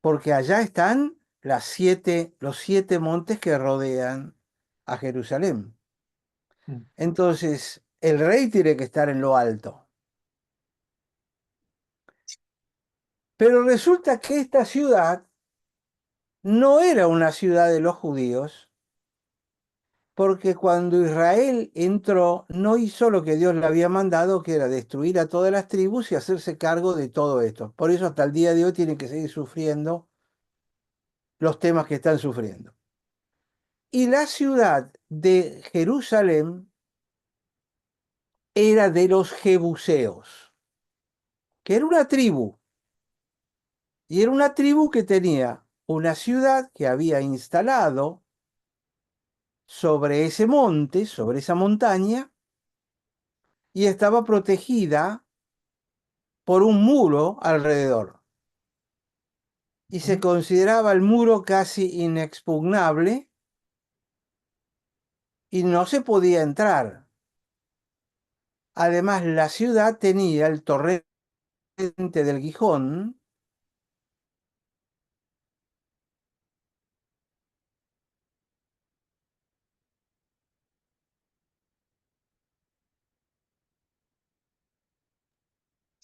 porque allá están los 7 montes que rodean a Jerusalén. ujú. Entonces, el rey tiene que estar en lo alto. Pero resulta que esta ciudad no era una ciudad de los judíos, porque cuando Israel entró, no hizo lo que Dios le había mandado, que era destruir a todas las tribus y hacerse cargo de todo esto. Por eso hasta el día de hoy tienen que seguir sufriendo los temas que están sufriendo. Y la ciudad de Jerusalén era de los jebuseos, que era una tribu, y era una tribu que tenía una ciudad que había instalado sobre ese monte, sobre esa montaña, y estaba protegida por un muro alrededor. Y se Ujú. consideraba el muro casi inexpugnable y no se podía entrar. Además, la ciudad tenía el torrente del Gijón,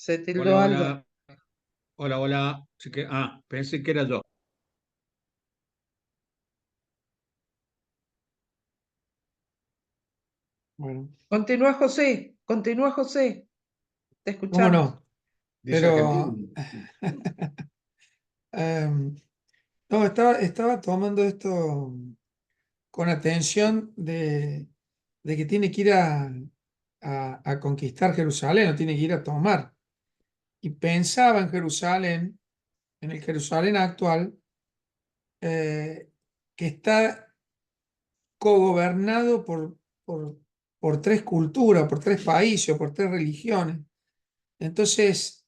Se Hola, tildó Aldo. hola, hola, hola. Pensé que era yo. Bueno, Continúa José, te cómo escuchamos. no, Dice Argentina. pero em, no, estaba tomando esto con atención de que tiene que ir a conquistar Jerusalén, o tiene que ir a tomar. Y pensaba en Jerusalén, en el Jerusalén actual, eh, que está cogobernado por, por 3 culturas, por 3 países, por 3 religiones. Entonces,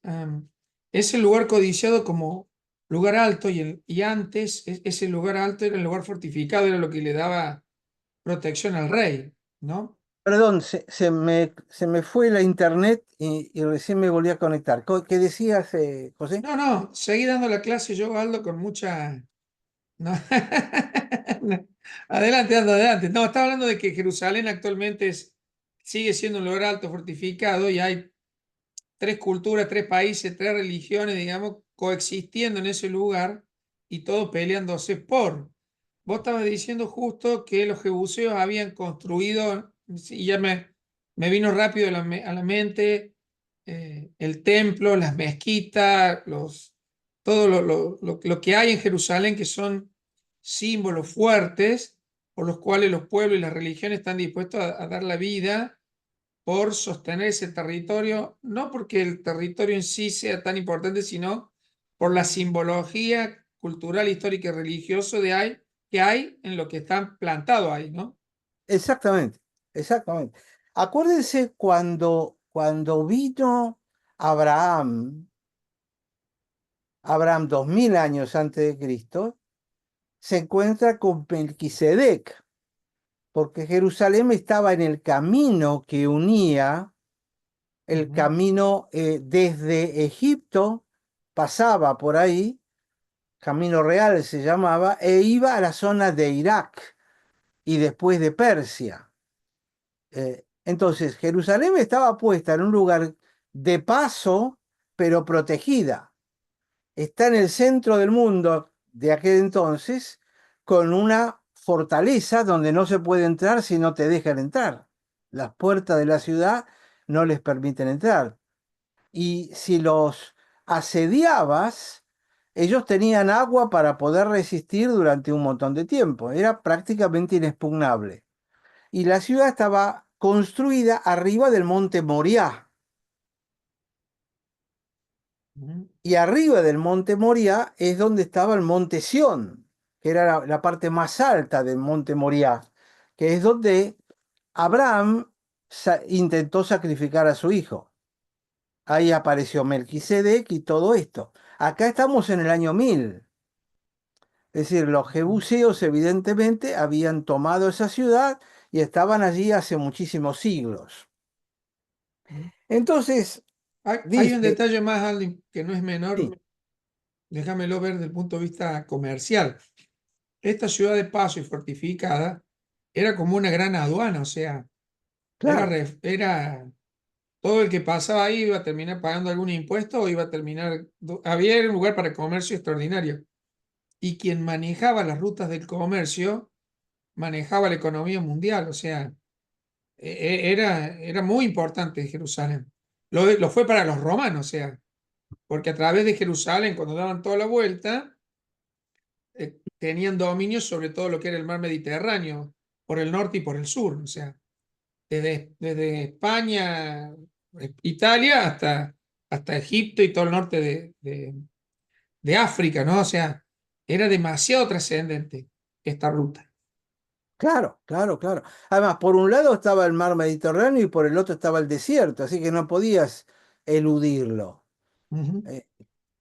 es el lugar codiciado como lugar alto y antes ese lugar alto era el lugar fortificado, era lo que le daba protección al rey, ¿no? perdón, se me fue la internet y recién me volví a conectar. ¿Qué decías, José? No, no, seguí dando la clase yo, Aldo, con mucha... no. No. Adelante, Aldo, adelante. No, estaba hablando de que Jerusalén actualmente sigue siendo un lugar alto fortificado y hay 3 culturas, 3 países, 3 religiones, digamos, coexistiendo en ese lugar y todos peleándose por. Vos estabas diciendo justo que los jebuseos habían construido, y ya me vino rápido a la mente el templo, las mezquitas, todo lo que hay en Jerusalén, que son símbolos fuertes por los cuales los pueblos y las religiones están dispuestos a dar la vida por sostener ese territorio, no porque el territorio en sí sea tan importante, sino por la simbología cultural, histórico y religioso que hay en lo que está plantado ahí, ¿no? Exactamente, exactamente. Acuérdense cuando vino Abraham, Abraham 2000 años antes de Cristo, se encuentra con Melquisedec, porque Jerusalén estaba en el camino que unía, el Ujú. camino desde Egipto, pasaba por ahí, Camino Real se llamaba, e iba a la zona de Irak y después de Persia. Entonces, Jerusalén estaba puesta en un lugar de paso, pero protegida. Está en el centro del mundo de aquel entonces, con una fortaleza donde no se puede entrar si no te dejan entrar. Las puertas de la ciudad no les permiten entrar. Y si los asediabas, ellos tenían agua para poder resistir durante un montón de tiempo. Era prácticamente inexpugnable. Y la ciudad estaba construida arriba del monte Moriah. Ujú. Y arriba del monte Moriah es donde estaba el monte Sión, que era la parte más alta del monte Moriah, que es donde Abraham intentó sacrificar a su hijo. Ahí apareció Melquisedec y todo esto. Acá estamos en el año 1000. Es decir, los jebuseos evidentemente habían tomado esa ciudad y estaban allí hace muchísimos siglos. Entonces, Hay un dice, detalle más, Aldi, que no es menor, sí, déjamelo ver desde el punto de vista comercial. Esta ciudad de paso y fortificada era como una gran aduana, o sea, claro, era todo el que pasaba ahí iba a terminar pagando algún impuesto o iba a terminar, había un lugar para comercio extraordinario. Y quien manejaba las rutas del comercio manejaba la economía mundial, o sea, era muy importante Jerusalén. Lo fue para los romanos, o sea, porque a través de Jerusalén, cuando daban toda la vuelta, tenían dominio sobre todo lo que era el mar Mediterráneo, por el norte y por el sur, o sea, desde España, Italia, hasta Egipto y todo el norte de África, ¿no? O sea, era demasiado trascendente esta ruta. claro, claro, claro. Además, por un lado estaba el mar Mediterráneo y por el otro estaba el desierto, así que no podías eludirlo. Ujú. Eh,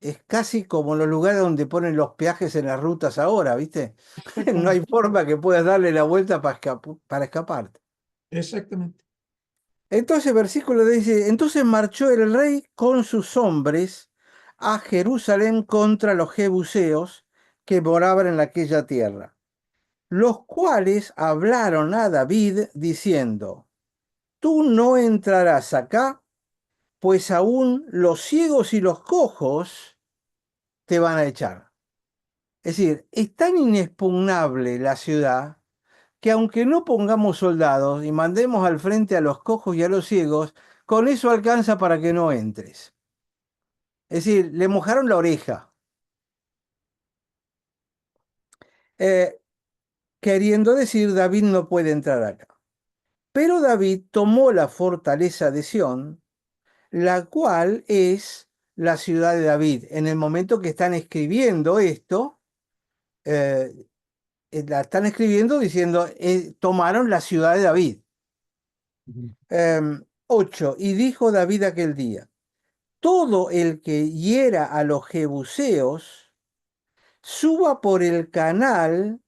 es casi como los lugares donde ponen los peajes en las rutas ahora, ¿viste? No hay Exactamente, forma que puedas darle la vuelta para escaparte. exactamente. Entonces, versículo dice, entonces marchó el rey con sus hombres a Jerusalén contra los jebuseos que moraban en aquella tierra, los cuales hablaron a David diciendo, tú no entrarás acá, pues aún los ciegos y los cojos te van a echar. Es decir, es tan inexpugnable la ciudad que aunque no pongamos soldados y mandemos al frente a los cojos y a los ciegos, con eso alcanza para que no entres. Es decir, le mojaron la oreja, eh, queriendo decir David no puede entrar acá. Pero David tomó la fortaleza de Sión, la cual es la ciudad de David. En el momento que están escribiendo esto, eh, la están escribiendo diciendo, tomaron la ciudad de David. 8. Y dijo David aquel día, todo el que hiera a los jebuseos, suba por el canal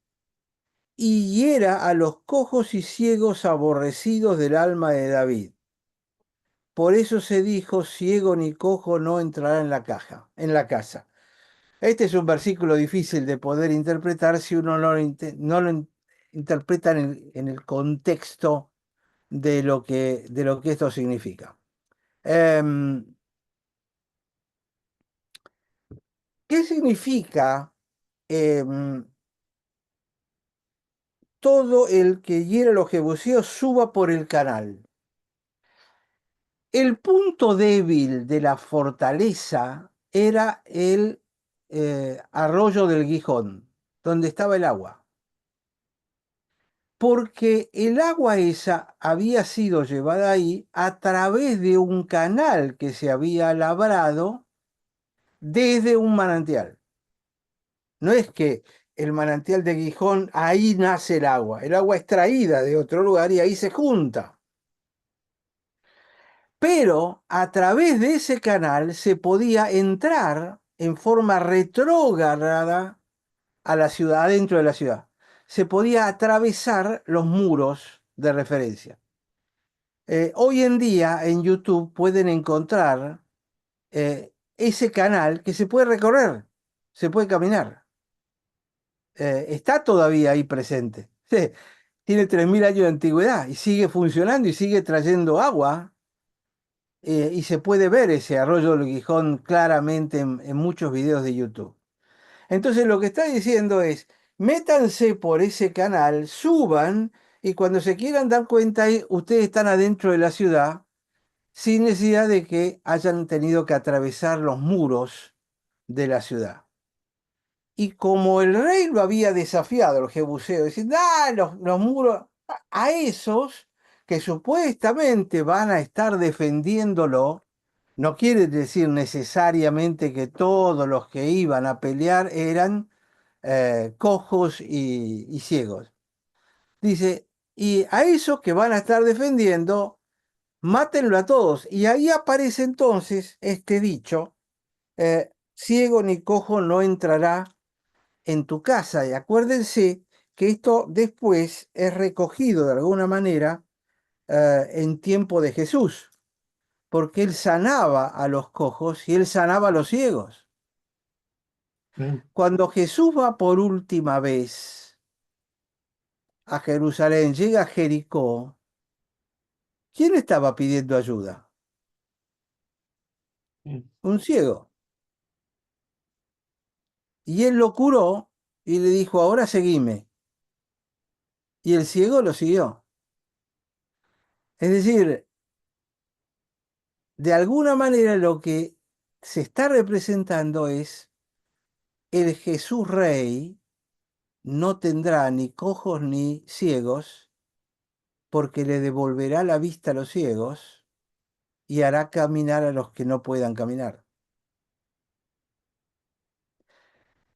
y hiera a los cojos y ciegos aborrecidos del alma de David. Por eso se dijo, ciego ni cojo no entrará en la casa. Este es un versículo difícil de poder interpretar si uno no lo interpreta en el contexto de lo que esto significa. Em, ¿Qué significa todo el que hiere a los jebuseos suba por el canal? El punto débil de la fortaleza era el arroyo del Gijón, donde estaba el agua. Porque el agua esa había sido llevada ahí a través de un canal que se había labrado desde un manantial. No es que el manantial de Gijón, ahí nace el agua es traída de otro lugar y ahí se junta. Pero a través de ese canal se podía entrar en forma retrógrada a la ciudad, adentro de la ciudad. Se podía atravesar los muros de referencia. Hoy en día en YouTube pueden encontrar ese canal que se puede recorrer, se puede caminar. Está todavía ahí presente. Sí, tiene 3000 años de antigüedad y sigue funcionando y sigue trayendo agua. Y se puede ver ese arroyo del Gijón claramente en muchos videos de YouTube. Entonces lo que está diciendo es, métanse por ese canal, suban y cuando se quieran dar cuenta, ustedes están adentro de la ciudad sin necesidad de que hayan tenido que atravesar los muros de la ciudad. Y como el rey lo había desafiado, el Jebuseo, diciendo, ah, los muros, a esos que supuestamente van a estar defendiéndolo, no quiere decir necesariamente que todos los que iban a pelear eran cojos y ciegos. Dice, y a esos que van a estar defendiendo, mátenlo a todos. Y ahí aparece entonces este dicho, ciego ni cojo no entrará en tu casa. Y acuérdense que esto después es recogido de alguna manera en tiempo de Jesús, porque él sanaba a los cojos y él sanaba a los ciegos. Cuando Jesús va por última vez a Jerusalén, llega a Jericó, ¿quién estaba pidiendo ayuda? Un ciego. Y él lo curó y le dijo, ahora seguime. Y el ciego lo siguió. Es decir, de alguna manera lo que se está representando es el Jesús Rey no tendrá ni cojos ni ciegos, porque le devolverá la vista a los ciegos y hará caminar a los que no puedan caminar.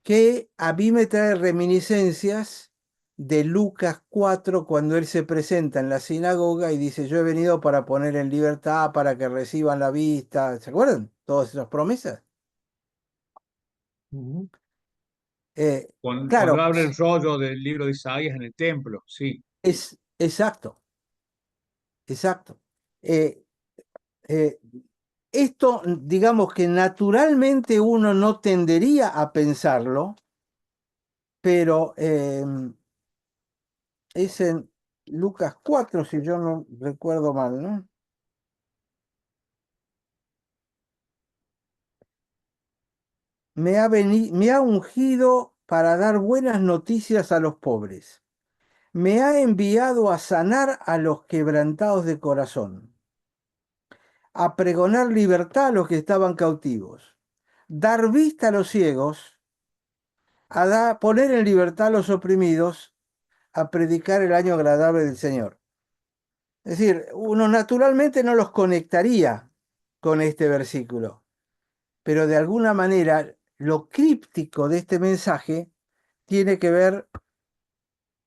Que a mí me trae reminiscencias de Lucas 4, cuando él se presenta en la sinagoga y dice, yo he venido para poner en libertad, para que reciban la vista. ¿Se acuerdan? Todas esas promesas. Eh, Cuando claro, abre el rollo del libro de Isaías en el templo, sí. es exacto, exacto. Eh, eh, Esto, digamos que naturalmente uno no tendería a pensarlo, pero es en Lucas 4, si yo no recuerdo mal, ¿no? Me ha ungido para dar buenas noticias a los pobres. Me ha enviado a sanar a los quebrantados de corazón, a pregonar libertad a los que estaban cautivos, dar vista a los ciegos, a poner en libertad a los oprimidos, a predicar el año agradable del Señor. Es decir, uno naturalmente no los conectaría con este versículo, pero de alguna manera lo críptico de este mensaje tiene que ver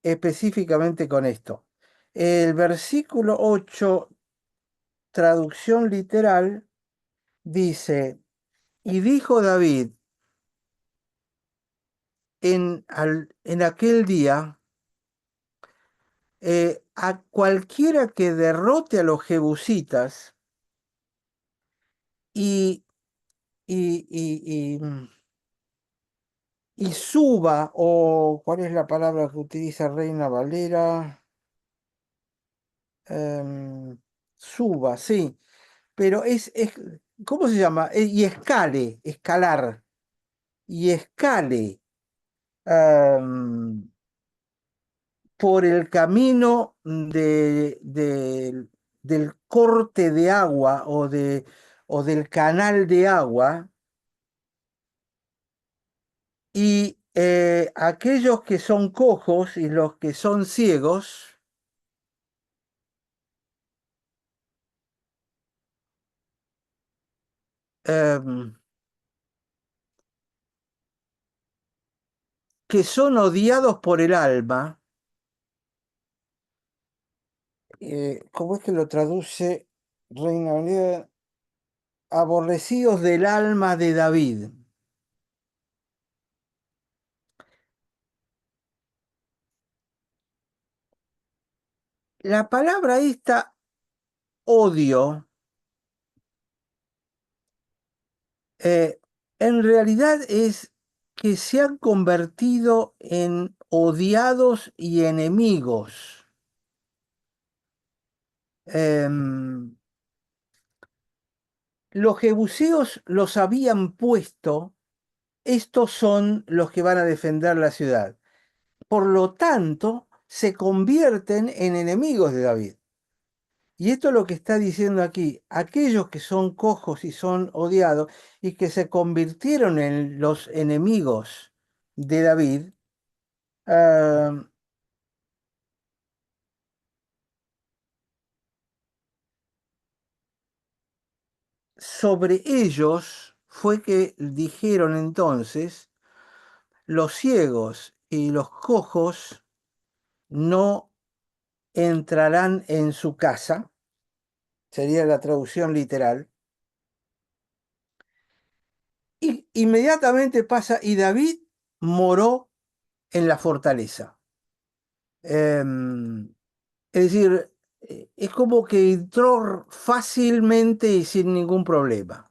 específicamente con esto. El versículo 8, traducción literal, dice, y dijo David en aquel día, a cualquiera que derrote a los jebusitas y, y suba, o ¿cuál es la palabra que utiliza Reina Valera? Suba, sí, pero ¿cómo se llama? Y escalar, y escale por el camino del corte de agua o del canal de agua, y aquellos que son cojos y los que son ciegos, em, que son odiados por el alma. ¿Cómo es que lo traduce Reina Valera? Aborrecidos del alma de David. La palabra esta, odio, en realidad es que se han convertido en odiados y enemigos. Los jebuseos los habían puesto, estos son los que van a defender la ciudad. Por lo tanto, se convierten en enemigos de David. Y esto es lo que está diciendo aquí. Aquellos que son cojos y son odiados y que se convirtieron en los enemigos de David, sobre ellos fue que dijeron entonces, los ciegos y los cojos no entrarán en su casa, sería la traducción literal. Y inmediatamente pasa, y David moró en la fortaleza. Es decir, es como que entró fácilmente y sin ningún problema.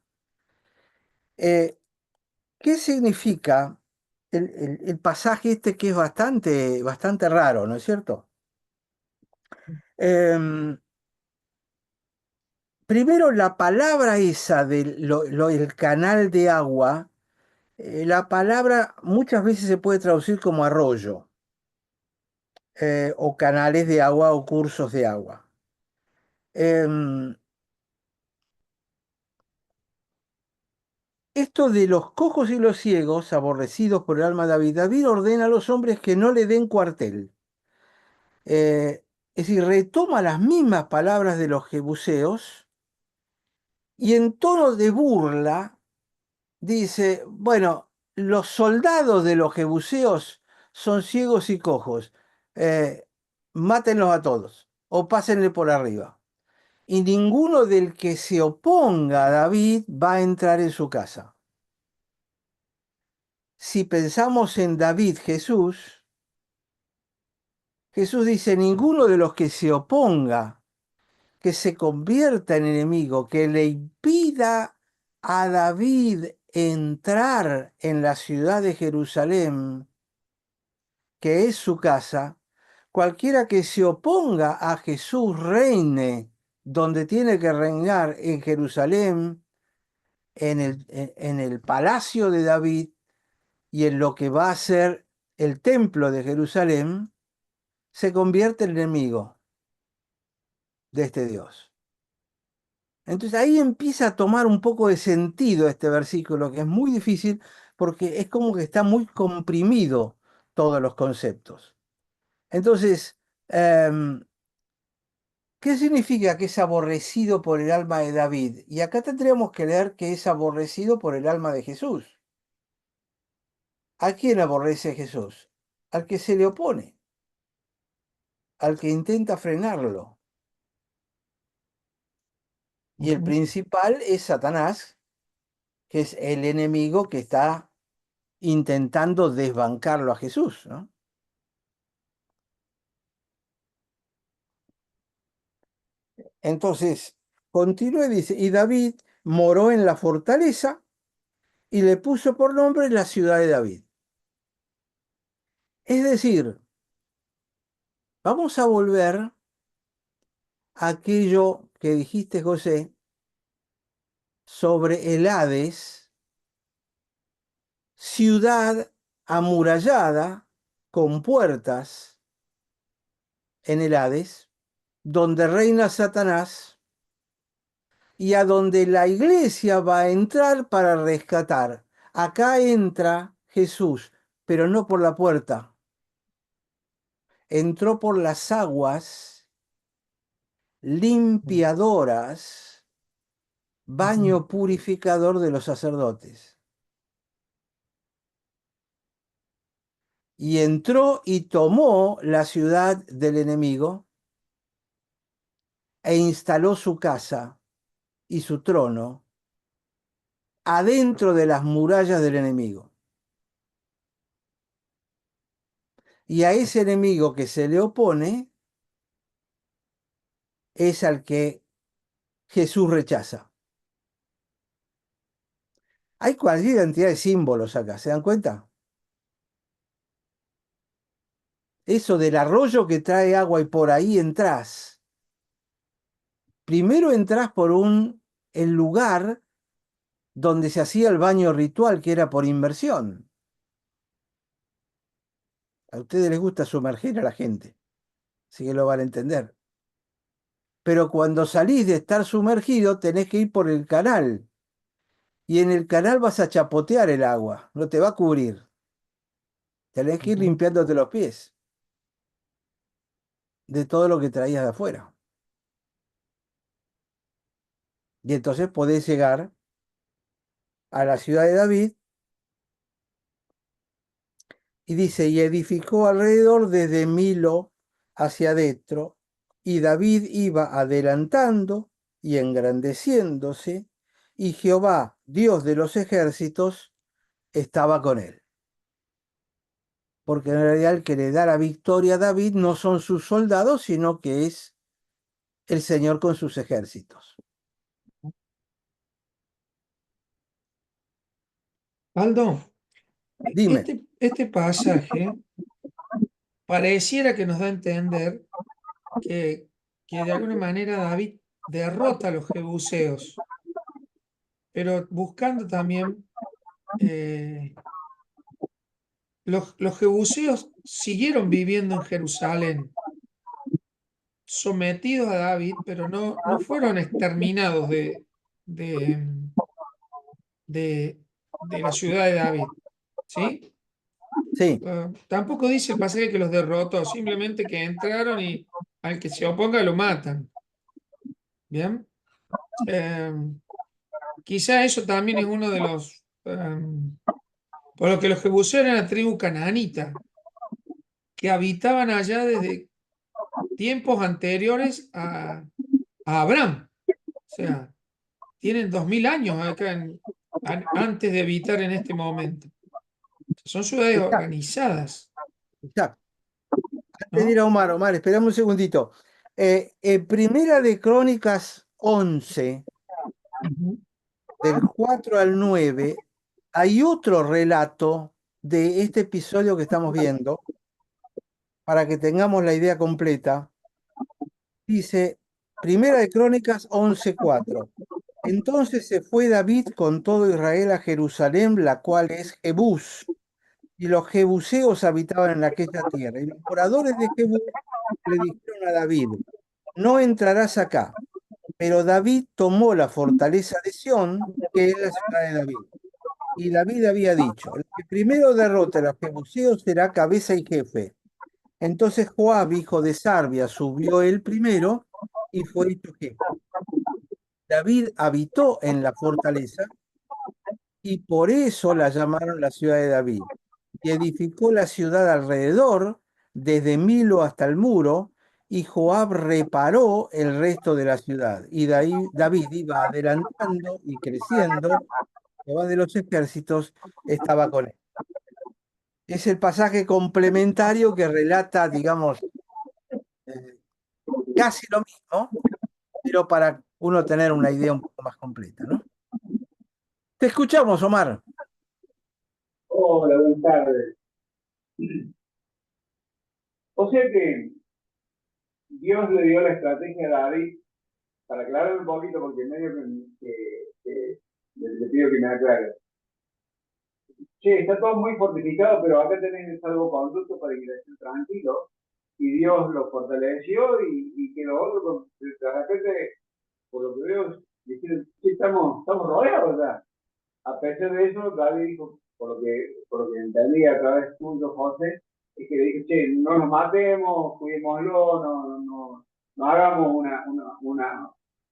¿Qué significa el pasaje este que es bastante raro, ¿no es cierto? Primero, la palabra esa del canal de agua, la palabra muchas veces se puede traducir como arroyo, o canales de agua o cursos de agua. Esto de los cojos y los ciegos, aborrecidos por el alma de David, David ordena a los hombres que no le den cuartel. Es decir, retoma las mismas palabras de los jebuseos y en tono de burla dice, bueno, los soldados de los jebuseos son ciegos y cojos, mátenlos a todos o pásenle por arriba. Y ninguno del que se oponga a David va a entrar en su casa. Si pensamos en David, Jesús dice, ninguno de los que se oponga, que se convierta en enemigo, que le impida a David entrar en la ciudad de Jerusalén, que es su casa, cualquiera que se oponga a Jesús reine donde tiene que reinar, en Jerusalén, en el palacio de David y en lo que va a ser el templo de Jerusalén, se convierte en enemigo de este Dios. Entonces ahí empieza a tomar un poco de sentido este versículo, que es muy difícil porque es como que está muy comprimido todos los conceptos. Entonces, ¿qué significa que es aborrecido por el alma de David? Y acá tendríamos que leer que es aborrecido por el alma de Jesús. ¿A quién aborrece Jesús? Al que se le opone, al que intenta frenarlo. Y el principal es Satanás, que es el enemigo que está intentando desbancarlo a Jesús, ¿no? Entonces, continúa y dice, y David moró en la fortaleza y le puso por nombre la ciudad de David. Es decir, vamos a volver a aquello que dijiste, José, sobre el Hades, ciudad amurallada con puertas en el Hades, donde reina Satanás y a donde la iglesia va a entrar para rescatar. Acá entra Jesús, pero no por la puerta. Entró por las aguas limpiadoras, baño purificador de los sacerdotes. y entró y tomó la ciudad del enemigo e instaló su casa y su trono adentro de las murallas del enemigo. Y a ese enemigo que se le opone es al que Jesús rechaza. Hay cualquier cantidad de símbolos acá, ¿se dan cuenta? Eso del arroyo que trae agua y por ahí entrás. Primero entrás por el lugar donde se hacía el baño ritual, que era por inmersión. A ustedes les gusta sumergir a la gente, así que lo van a entender. Pero cuando salís de estar sumergido, tenés que ir por el canal. Y en el canal vas a chapotear el agua, no te va a cubrir. Tenés que ir limpiándote los pies de todo lo que traías de afuera. Y entonces podés llegar a la ciudad de David y dice, y edificó alrededor desde Milo hacia adentro, y David iba adelantando y engrandeciéndose, y Jehová, Dios de los ejércitos, estaba con él. Porque en realidad el que le da la victoria a David no son sus soldados, sino que es el Señor con sus ejércitos. Aldo, Dime. este pasaje pareciera que nos da a entender que de alguna manera David derrota a los jebuseos, pero buscando también, los jebuseos siguieron viviendo en Jerusalén, sometidos a David, pero no fueron exterminados de, de, de la ciudad de David, ¿sí? Sí, Tampoco dice el pasaje que los derrotó, simplemente que entraron y al que se oponga lo matan. ¿Bien? Eh, Quizá eso también es uno de los... por lo que los jebuseos eran la tribu cananita, que habitaban allá desde tiempos anteriores a Abraham. O sea, tienen 2000 años acá antes de habitar en este momento. Son ciudades exacto, organizadas, exacto. Antes de ir ¿no? a Omar, esperame un segundito. En Primera de Crónicas 11, Ujú. del 4 al 9, hay otro relato de este episodio que estamos viendo, para que tengamos la idea completa. Dice, Primera de Crónicas 11:4. Entonces se fue David con todo Israel a Jerusalén, la cual es Jebús, y los jebuseos habitaban en aquella tierra. Y los moradores de Jebús le dijeron a David, no entrarás acá. Pero David tomó la fortaleza de Sión, que es la ciudad de David. Y David había dicho, el que primero derrote a los jebuseos será cabeza y jefe. Entonces Joab, hijo de Sarvia, subió él primero y fue hecho jefe. David habitó en la fortaleza y por eso la llamaron la ciudad de David. Y edificó la ciudad alrededor, desde Milo hasta el muro, y Joab reparó el resto de la ciudad. Y David iba adelantando y creciendo, Jehová de los ejércitos estaba con él. Es el pasaje complementario que relata, digamos, eh, casi lo mismo, pero para uno tener una idea un poco más completa, ¿no? Te escuchamos, Omar. Hola, buenas tardes. O sea que Dios le dio la estrategia a David, para aclarar un poquito, porque medio que le pido que me aclare. Che, está todo muy fortificado, pero acá tenés el salvoconducto para ingresar tranquilo. Y Dios lo fortaleció y quedó otro. De repente, por lo que veo, dijeron, sí, estamos rodeados ya. A pesar de eso, David dijo, por lo que entendí a través tuyo, José, es que le dije, che, no nos matemos, cuidémoslo, no hagamos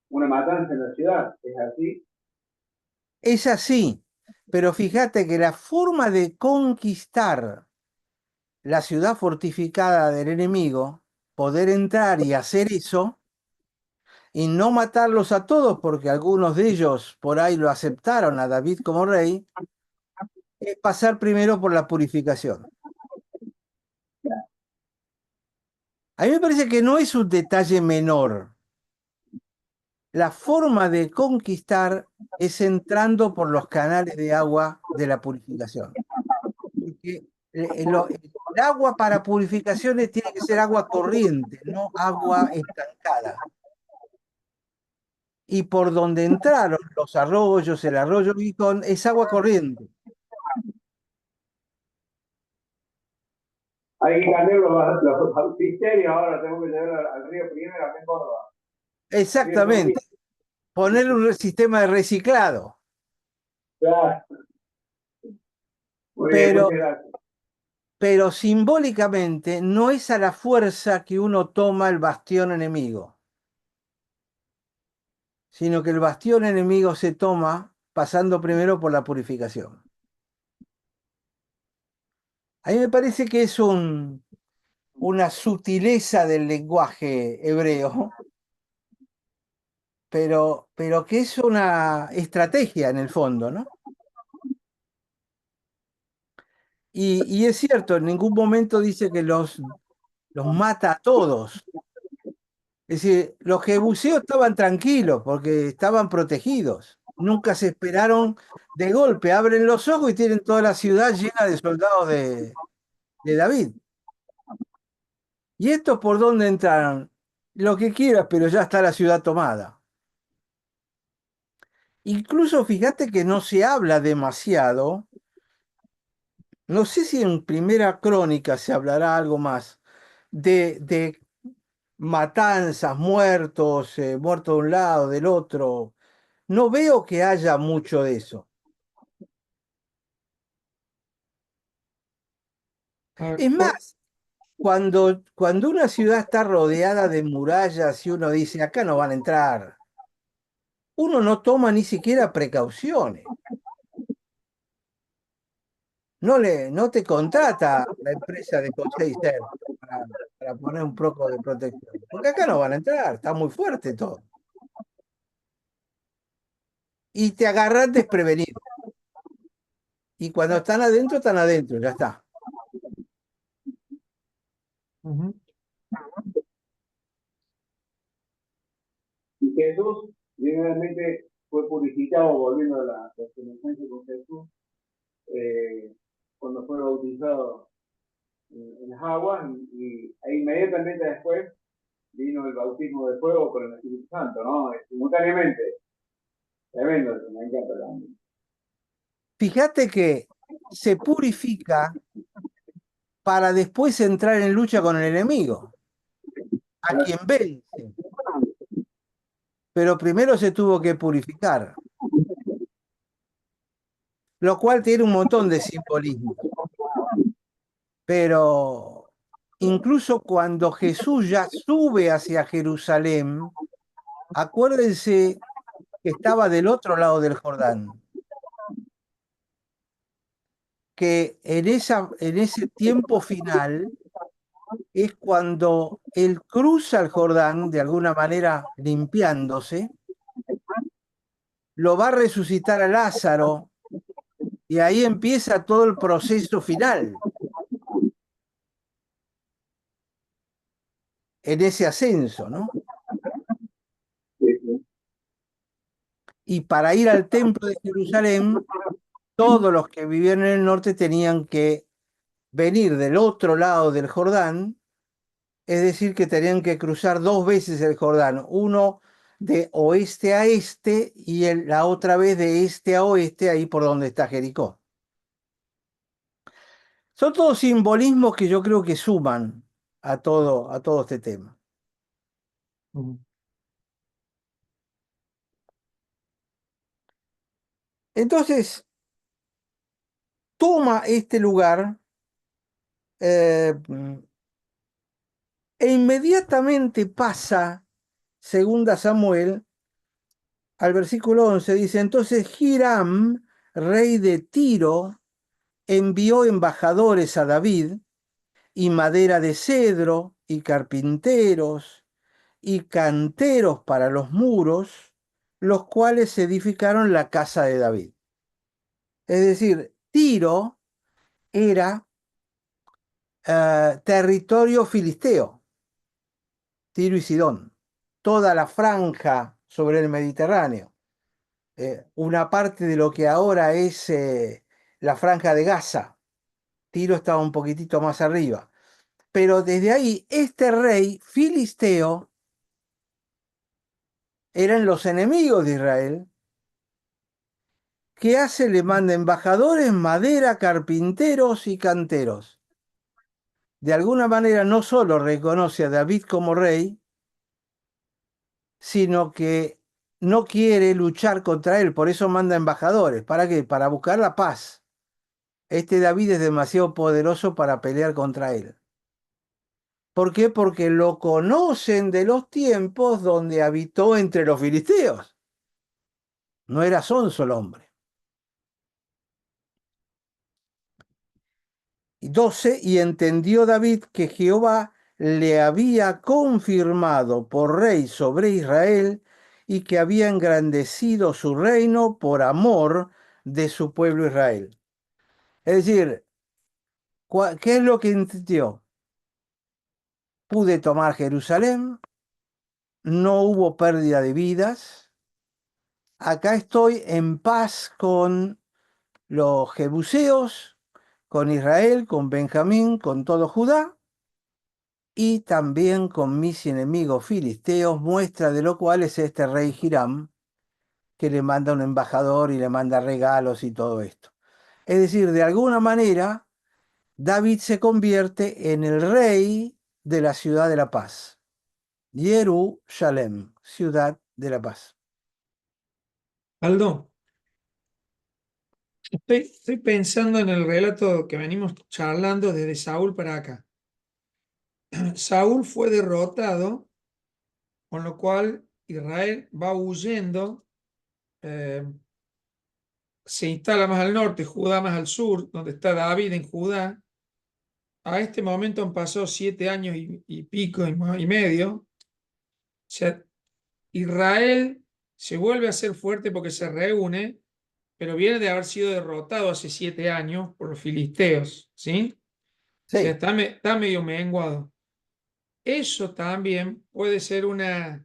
una matanza en la ciudad. ¿Es así? Es así, pero fíjate que la forma de conquistar la ciudad fortificada del enemigo, poder entrar y hacer eso y no matarlos a todos, porque algunos de ellos por ahí lo aceptaron a David como rey, es pasar primero por la purificación. A mí me parece que no es un detalle menor. La forma de conquistar es entrando por los canales de agua de la purificación. Porque el agua para purificaciones tiene que ser agua corriente, no agua estancada. Y por donde entraron los arroyos, el arroyo Gijón, es agua corriente. Hay que cambiar los bautisterios ahora, tengo que llevar al río primero acá en Córdoba. Exactamente. Poner un sistema de reciclado. Claro. Muy bien, Pero, muchas gracias. pero simbólicamente no es a la fuerza que uno toma el bastión enemigo, sino que el bastión enemigo se toma pasando primero por la purificación. A mí me parece que es una sutileza del lenguaje hebreo, pero que es una estrategia en el fondo, ¿no? Y es cierto, en ningún momento dice que los mata a todos. Es decir, los jebuseos estaban tranquilos porque estaban protegidos. Nunca se esperaron de golpe. Abren los ojos y tienen toda la ciudad llena de soldados de David. ¿Y estos por dónde entraron? Lo que quieras, pero ya está la ciudad tomada. Incluso fíjate que no se habla demasiado. No sé si en Primera Crónica se hablará algo más de matanzas, muertos, muertos de un lado, del otro. No veo que haya mucho de eso. Ah, Es más, cuando una ciudad está rodeada de murallas y uno dice, acá no van a entrar, uno no toma ni siquiera precauciones. No te contrata la empresa de Conseiser para poner un poco de protección. Porque acá no van a entrar, está muy fuerte todo. Y te agarran desprevenido. Y cuando están adentro, ya está. ujú. Y Jesús realmente fue purificado, volviendo a la semejanza con Jesús, cuando fue bautizado en las aguas, e inmediatamente después vino el bautismo de fuego con el Espíritu Santo, ¿no? Simultáneamente. Tremendo, eso, me encanta también. Fíjate que se purifica para después entrar en lucha con el enemigo, a quien vence. Pero primero se tuvo que purificar, lo cual tiene un montón de simbolismo. Pero incluso cuando Jesús ya sube hacia Jerusalén, acuérdense que estaba del otro lado del Jordán, que en ese tiempo final es cuando él cruza el Jordán, de alguna manera limpiándose, lo va a resucitar a Lázaro y ahí empieza todo el proceso final, en ese ascenso, ¿no? Sí, sí. Y para ir al templo de Jerusalén, todos los que vivían en el norte tenían que venir del otro lado del Jordán, es decir, que tenían que cruzar dos veces el Jordán, uno de oeste a este y la otra vez de este a oeste, ahí por donde está Jericó. Son todos simbolismos que yo creo que suman a todo este tema. Ujú. Entonces, toma este lugar eh, e inmediatamente pasa, segunda Samuel, al versículo 11, dice, entonces Hiram, rey de Tiro, envió embajadores a David y madera de cedro, y carpinteros, y canteros para los muros, los cuales edificaron la casa de David. Es decir, Tiro era territorio filisteo, Tiro y Sidón, toda la franja sobre el Mediterráneo, una parte de lo que ahora es la franja de Gaza. Tiro estaba un poquitito más arriba. Pero desde ahí, este rey filisteo eran los enemigos de Israel. ¿Qué hace? Le manda embajadores, madera, carpinteros y canteros. De alguna manera no solo reconoce a David como rey, sino que no quiere luchar contra él, por eso manda embajadores. ¿Para qué? Para buscar la paz. Este David es demasiado poderoso para pelear contra él. ¿Por qué? Porque lo conocen de los tiempos donde habitó entre los filisteos. No era sonso el hombre. 12. Y entendió David que Jehová le había confirmado por rey sobre Israel y que había engrandecido su reino por amor de su pueblo Israel. Es decir, ¿qué es lo que entendió? Pude tomar Jerusalén, no hubo pérdida de vidas, acá estoy en paz con los jebuseos, con Israel, con Benjamín, con todo Judá, y también con mis enemigos filisteos, muestra de lo cual es este rey Hiram, que le manda un embajador y le manda regalos y todo esto. Es decir, de alguna manera, David se convierte en el rey de la ciudad de la paz. Jerusalén, ciudad de la paz. Aldo, estoy pensando en el relato que venimos charlando desde Saúl para acá. Saúl fue derrotado, con lo cual Israel va huyendo, eh, se instala más al norte, Judá más al sur, donde está David en Judá. A este momento han pasado 7 años y pico y medio. O sea, Israel se vuelve a ser fuerte porque se reúne, pero viene de haber sido derrotado hace 7 años por los filisteos, ¿sí? O sea, Sí, está medio menguado. Eso también puede ser una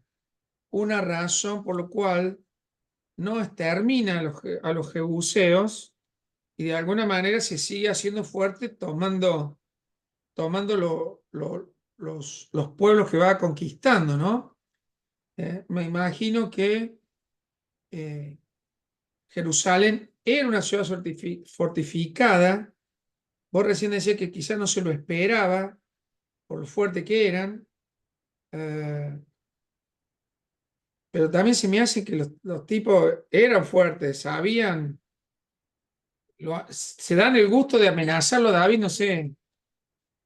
razón por la cual no extermina a los jebuseos y de alguna manera se sigue haciendo fuerte tomando los pueblos que va conquistando, ¿no? Me imagino que eh, Jerusalén era una ciudad fortificada. Vos recién decías que quizás no se lo esperaba por lo fuerte que eran, eh, pero también se me hace que los tipos eran fuertes, sabían, se dan el gusto de amenazarlo, David, no sé,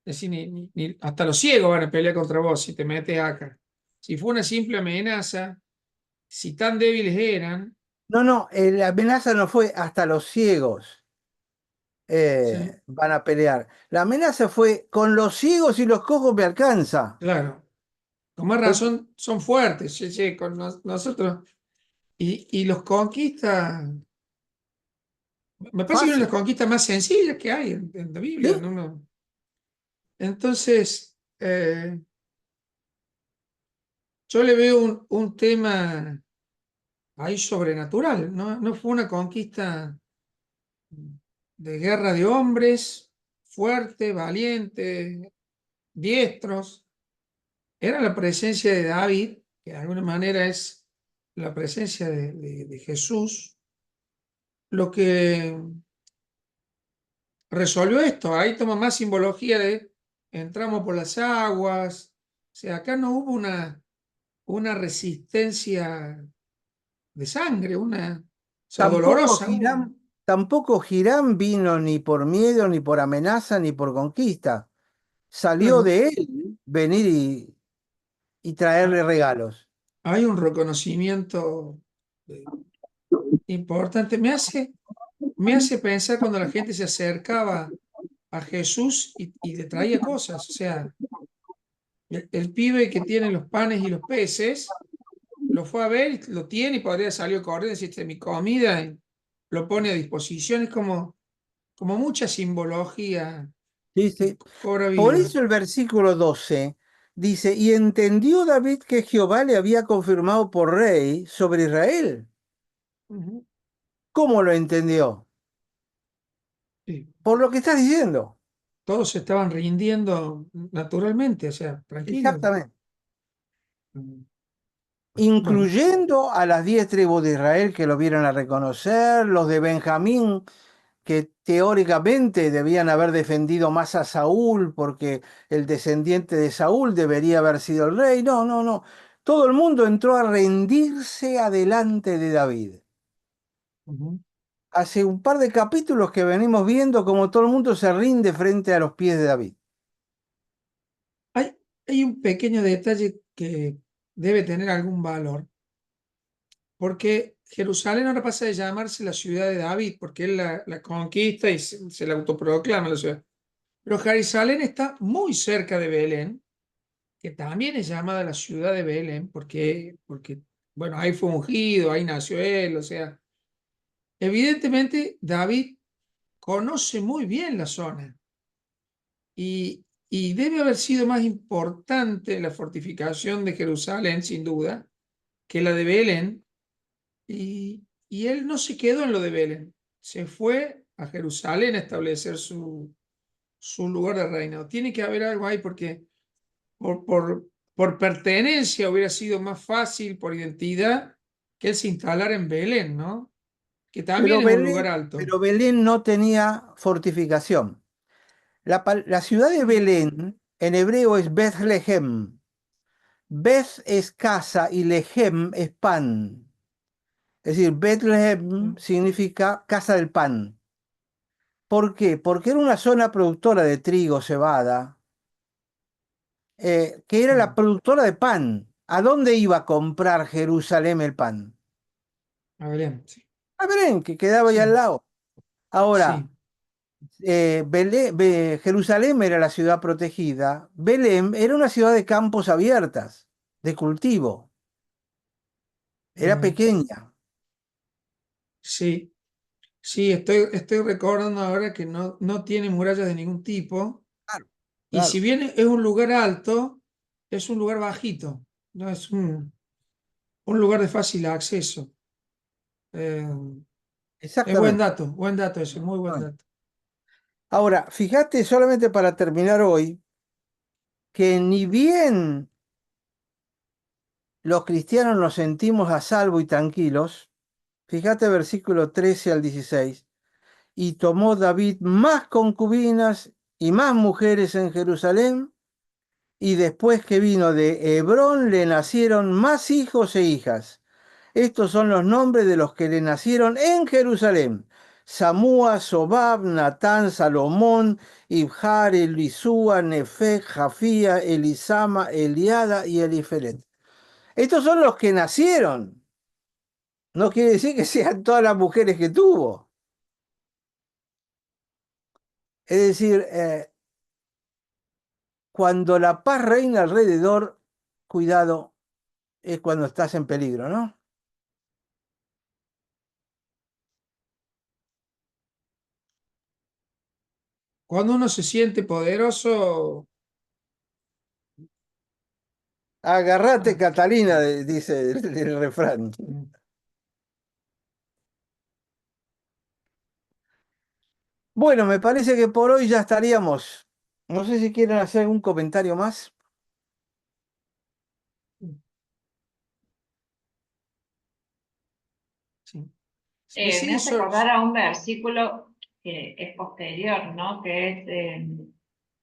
decir, hasta los ciegos van a pelear contra vos si te metes acá. Si fue una simple amenaza, si tan débiles eran, no, la amenaza no fue hasta los ciegos ¿sí? van a pelear. La amenaza fue con los ciegos y los cojos me alcanza. Claro, con más Fue- razón son fuertes, sí, sí, con nosotros. Y los conquistas, me parece que una de Fácil, las conquistas más sencillas que hay en la Biblia, ¿sí? ¿no? Entonces, yo le veo un tema ahí sobrenatural, ¿no? No fue una conquista de guerra de hombres, fuerte, valiente, diestros. Era la presencia de David, que de alguna manera es la presencia de Jesús, lo que resolvió esto. Ahí toma más simbología de entramos por las aguas. O sea, acá no hubo una resistencia de sangre, o sea, Tampoco dolorosa. Hiram vino ni por miedo, ni por amenaza, ni por conquista. Salió Claro, de él venir y traerle ah, regalos. hay un reconocimiento eh, importante. Me hace pensar cuando la gente se acercaba a Jesús y le traía cosas. O sea, el pibe que tiene los panes y los peces, lo fue a ver, y lo tiene y podría salir corriendo y decir, "Esta es mi comida", y lo pone a disposición. Es como mucha simbología Sí, que sí. cobra Por vida. eso el versículo 12 dice, y entendió David que Jehová le había confirmado por rey sobre Israel. Ujú. ¿Cómo lo entendió? Sí. Por lo que estás diciendo. Todos se estaban rindiendo naturalmente, o sea, tranquilos. Exactamente. Mm. Bueno, Incluyendo a las 10 tribus de Israel que lo vieron a reconocer, los de Benjamín, que teóricamente debían haber defendido más a Saúl porque el descendiente de Saúl debería haber sido el rey. No, no, no. Todo el mundo entró a rendirse adelante de David. ujú. Hace un par de capítulos que venimos viendo cómo todo el mundo se rinde frente a los pies de David. Hay, hay un pequeño detalle que debe tener algún valor, porque Jerusalén ahora pasa de llamarse la ciudad de David, porque él la conquista y se la autoproclama la ciudad. Pero Jerusalén está muy cerca de Belén, que también es llamada la ciudad de Belén, porque bueno, ahí fue ungido, ahí nació él, o sea, evidentemente David conoce muy bien la zona y debe haber sido más importante la fortificación de Jerusalén, sin duda, que la de Belén, y él no se quedó en lo de Belén, se fue a Jerusalén a establecer su lugar de reino. Tiene que haber algo ahí porque por, por, por pertenencia hubiera sido más fácil, por identidad, que él se instalara en Belén, ¿no? Que también es un lugar alto. Pero Belén no tenía fortificación. La ciudad de Belén en hebreo es Bethlehem. Beth es casa y Lehem es pan. Es decir, Bethlehem significa casa del pan. ¿Por qué? Porque era una zona productora de trigo, cebada, que era la Mm. productora de pan. ¿A dónde iba a comprar Jerusalén el pan? A Belén, sí. A Belén, que quedaba ahí al Sí, lado. Ahora, sí. Jerusalén era la ciudad protegida. Belén era una ciudad de campos abiertas, de cultivo. Era Bien. pequeña. Sí, sí, estoy recordando ahora que no tiene murallas de ningún tipo. Claro, Y si claro. bien es un lugar alto, es un lugar bajito. No es un lugar de fácil acceso. Eh, es Exactamente. buen dato ese, muy buen Exactamente. dato. Ahora, fíjate solamente para terminar hoy, que ni bien los cristianos nos sentimos a salvo y tranquilos, fíjate versículo 13 al 16, y tomó David más concubinas y más mujeres en Jerusalén, y después que vino de Hebrón le nacieron más hijos e hijas. Estos son los nombres de los que le nacieron en Jerusalén: Samúa, Sobab, Natán, Salomón, Ibjar, Elisúa, Nefeg, Jafía, Elisama, Eliada y Elifelet. Estos son los que nacieron. No quiere decir que sean todas las mujeres que tuvo. Es decir, cuando la paz reina alrededor, cuidado, es cuando estás en peligro, ¿no? Cuando uno se siente poderoso, Agarrate, ah, Catalina, dice el refrán. mm, Bueno, me parece que por hoy ya estaríamos. No sé si quieren hacer algún comentario más. sí. Me Me sigue hace acordar a un versículo que es posterior, ¿no? Que es,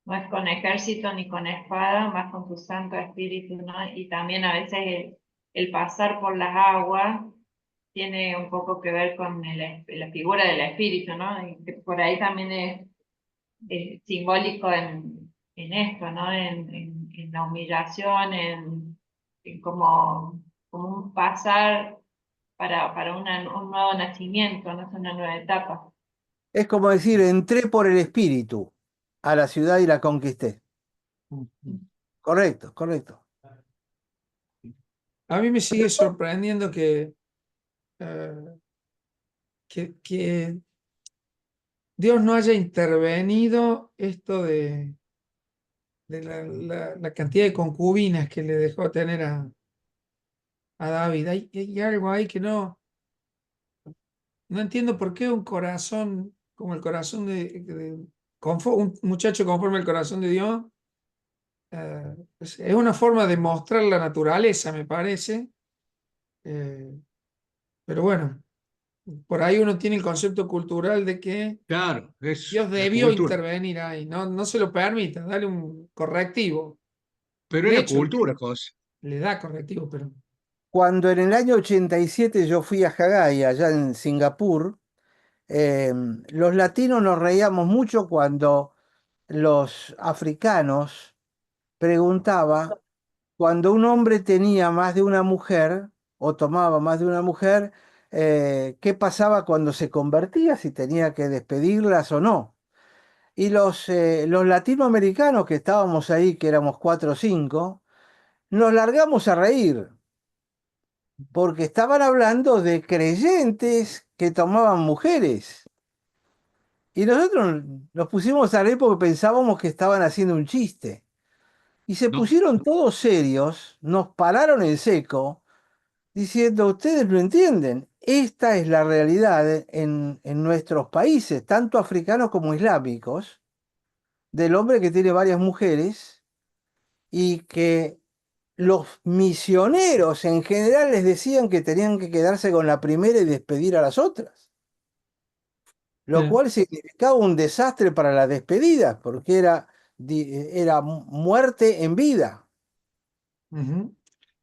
no es con ejército ni con espada, más con tu Santo Espíritu, ¿no? Y también a veces el pasar por las aguas tiene un poco que ver con la figura del Espíritu, ¿no? Y que por ahí también es simbólico en esto, ¿no? En la humillación, en como un pasar para un nuevo nacimiento, ¿no? Es una nueva etapa. Es como decir, entré por el espíritu. a la ciudad y la conquisté. Ujú. Correcto, correcto. A mí me sigue sorprendiendo eh, que Dios no haya intervenido esto de la cantidad de concubinas que le dejó tener a David. Hay algo ahí que no entiendo por qué un corazón como el corazón un muchacho conforme al corazón de Dios, es una forma de mostrar la naturaleza, me parece. eh, pero bueno, por ahí uno tiene el concepto cultural de que Claro, es Dios la debió cultura. intervenir ahí, no se lo permita, dale un correctivo. Pero es De la hecho, cultura, cosa. le da correctivo, pero Cuando en el año 87 yo fui a Haggai, allá en Singapur, eh, los latinos nos reíamos mucho cuando los africanos preguntaba cuando un hombre tenía más de una mujer o tomaba más de una mujer, ¿qué pasaba cuando se convertía? Si tenía que despedirlas o no. Y los latinoamericanos que estábamos ahí, que éramos 4 o 5, nos largamos a reír, porque estaban hablando de creyentes que tomaban mujeres. Y nosotros nos pusimos a reír porque pensábamos que estaban haciendo un chiste. Y se No, pusieron todos serios, nos pararon en seco, diciendo, ustedes lo entienden, esta es la realidad en nuestros países, tanto africanos como islámicos, del hombre que tiene varias mujeres y que los misioneros en general les decían que tenían que quedarse con la primera y despedir a las otras, lo sí. cual significaba un desastre para la despedida, porque era muerte en vida. Ujú.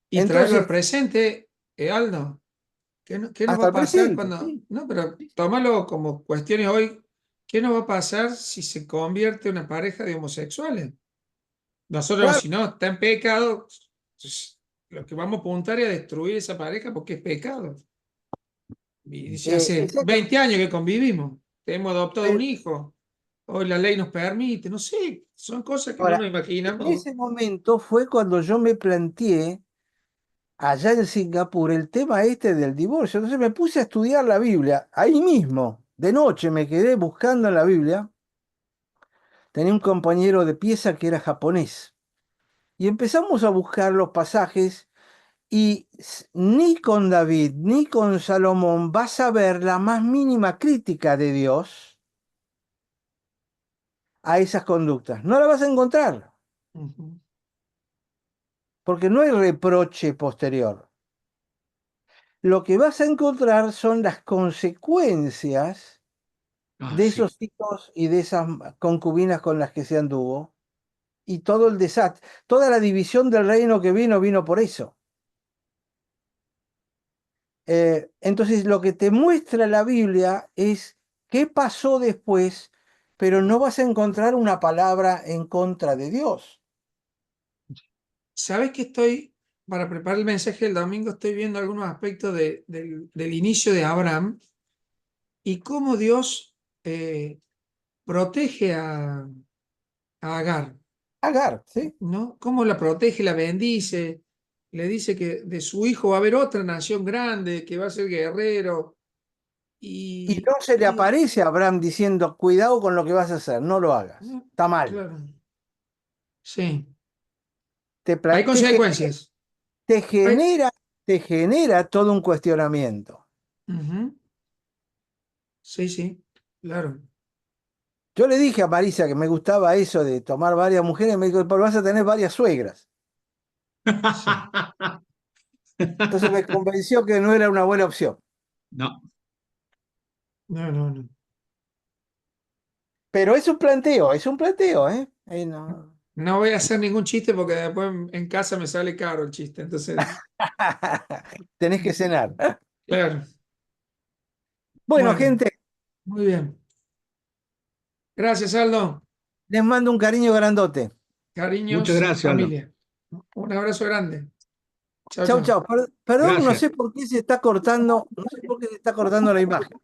Y traerlo al Entonces, presente, Aldo, ¿qué nos va hasta a el pasar presente, cuando... sí. No, pero tómalo como cuestiones hoy. ¿Qué nos va a pasar si se convierte en una pareja de homosexuales? Nosotros, Claro, si no, está en pecado, pues, lo que vamos a apuntar es a destruir esa pareja porque es pecado. Y dice, hace exactamente. 20 años que convivimos, hemos adoptado un Pero hijo, hoy la ley nos permite, no sé, son cosas que no ahora, nos en imaginamos. ese momento fue cuando yo me planteé allá en Singapur el tema este del divorcio. Entonces me puse a estudiar la Biblia, ahí mismo, de noche me quedé buscando en la Biblia. Tenía un compañero de pieza que era japonés y empezamos a buscar los pasajes y ni con David ni con Salomón vas a ver la más mínima crítica de Dios a esas conductas. No la vas a encontrar Ujú. porque no hay reproche posterior. Lo que vas a encontrar son las consecuencias ah, de sí. esos hijos y de esas concubinas con las que se anduvo, y todo el desastre, toda la división del reino que vino por eso. Entonces, lo que te muestra la Biblia es qué pasó después, pero no vas a encontrar una palabra en contra de Dios. ¿Sabes que para preparar el mensaje del domingo, estoy viendo algunos aspectos del inicio de Abraham y cómo Dios protege a Agar, Agar, ¿sí? ¿no? Cómo la protege, la bendice, le dice que de su hijo va a haber otra nación grande, que va a ser guerrero, Y no se le y aparece a Abraham diciendo, cuidado con lo que vas a hacer, no lo hagas. no, Está mal. claro, sí, Te, hay pla- te, ge- consecuencias. te Hay- genera, te genera todo un cuestionamiento. Ujú. Sí, sí, claro. Yo le dije a Marisa que me gustaba eso de tomar varias mujeres, y me dijo, pero vas a tener varias suegras. Sí. Entonces me convenció que no era una buena opción. No, No, no, no. Pero es un planteo, ¿eh? No. No voy a hacer ningún chiste porque después en casa me sale caro el chiste. Entonces, Tenés que cenar. claro. Bueno, Bueno, gente, muy bien. Gracias, Aldo. les mando un cariño grandote. muchas Cariños, gracias, Aldo. familia. Un abrazo grande. Chao, Chau, chao. chau. Perdón, no Gracias. sé por qué se está cortando, no sé por qué se está cortando la imagen.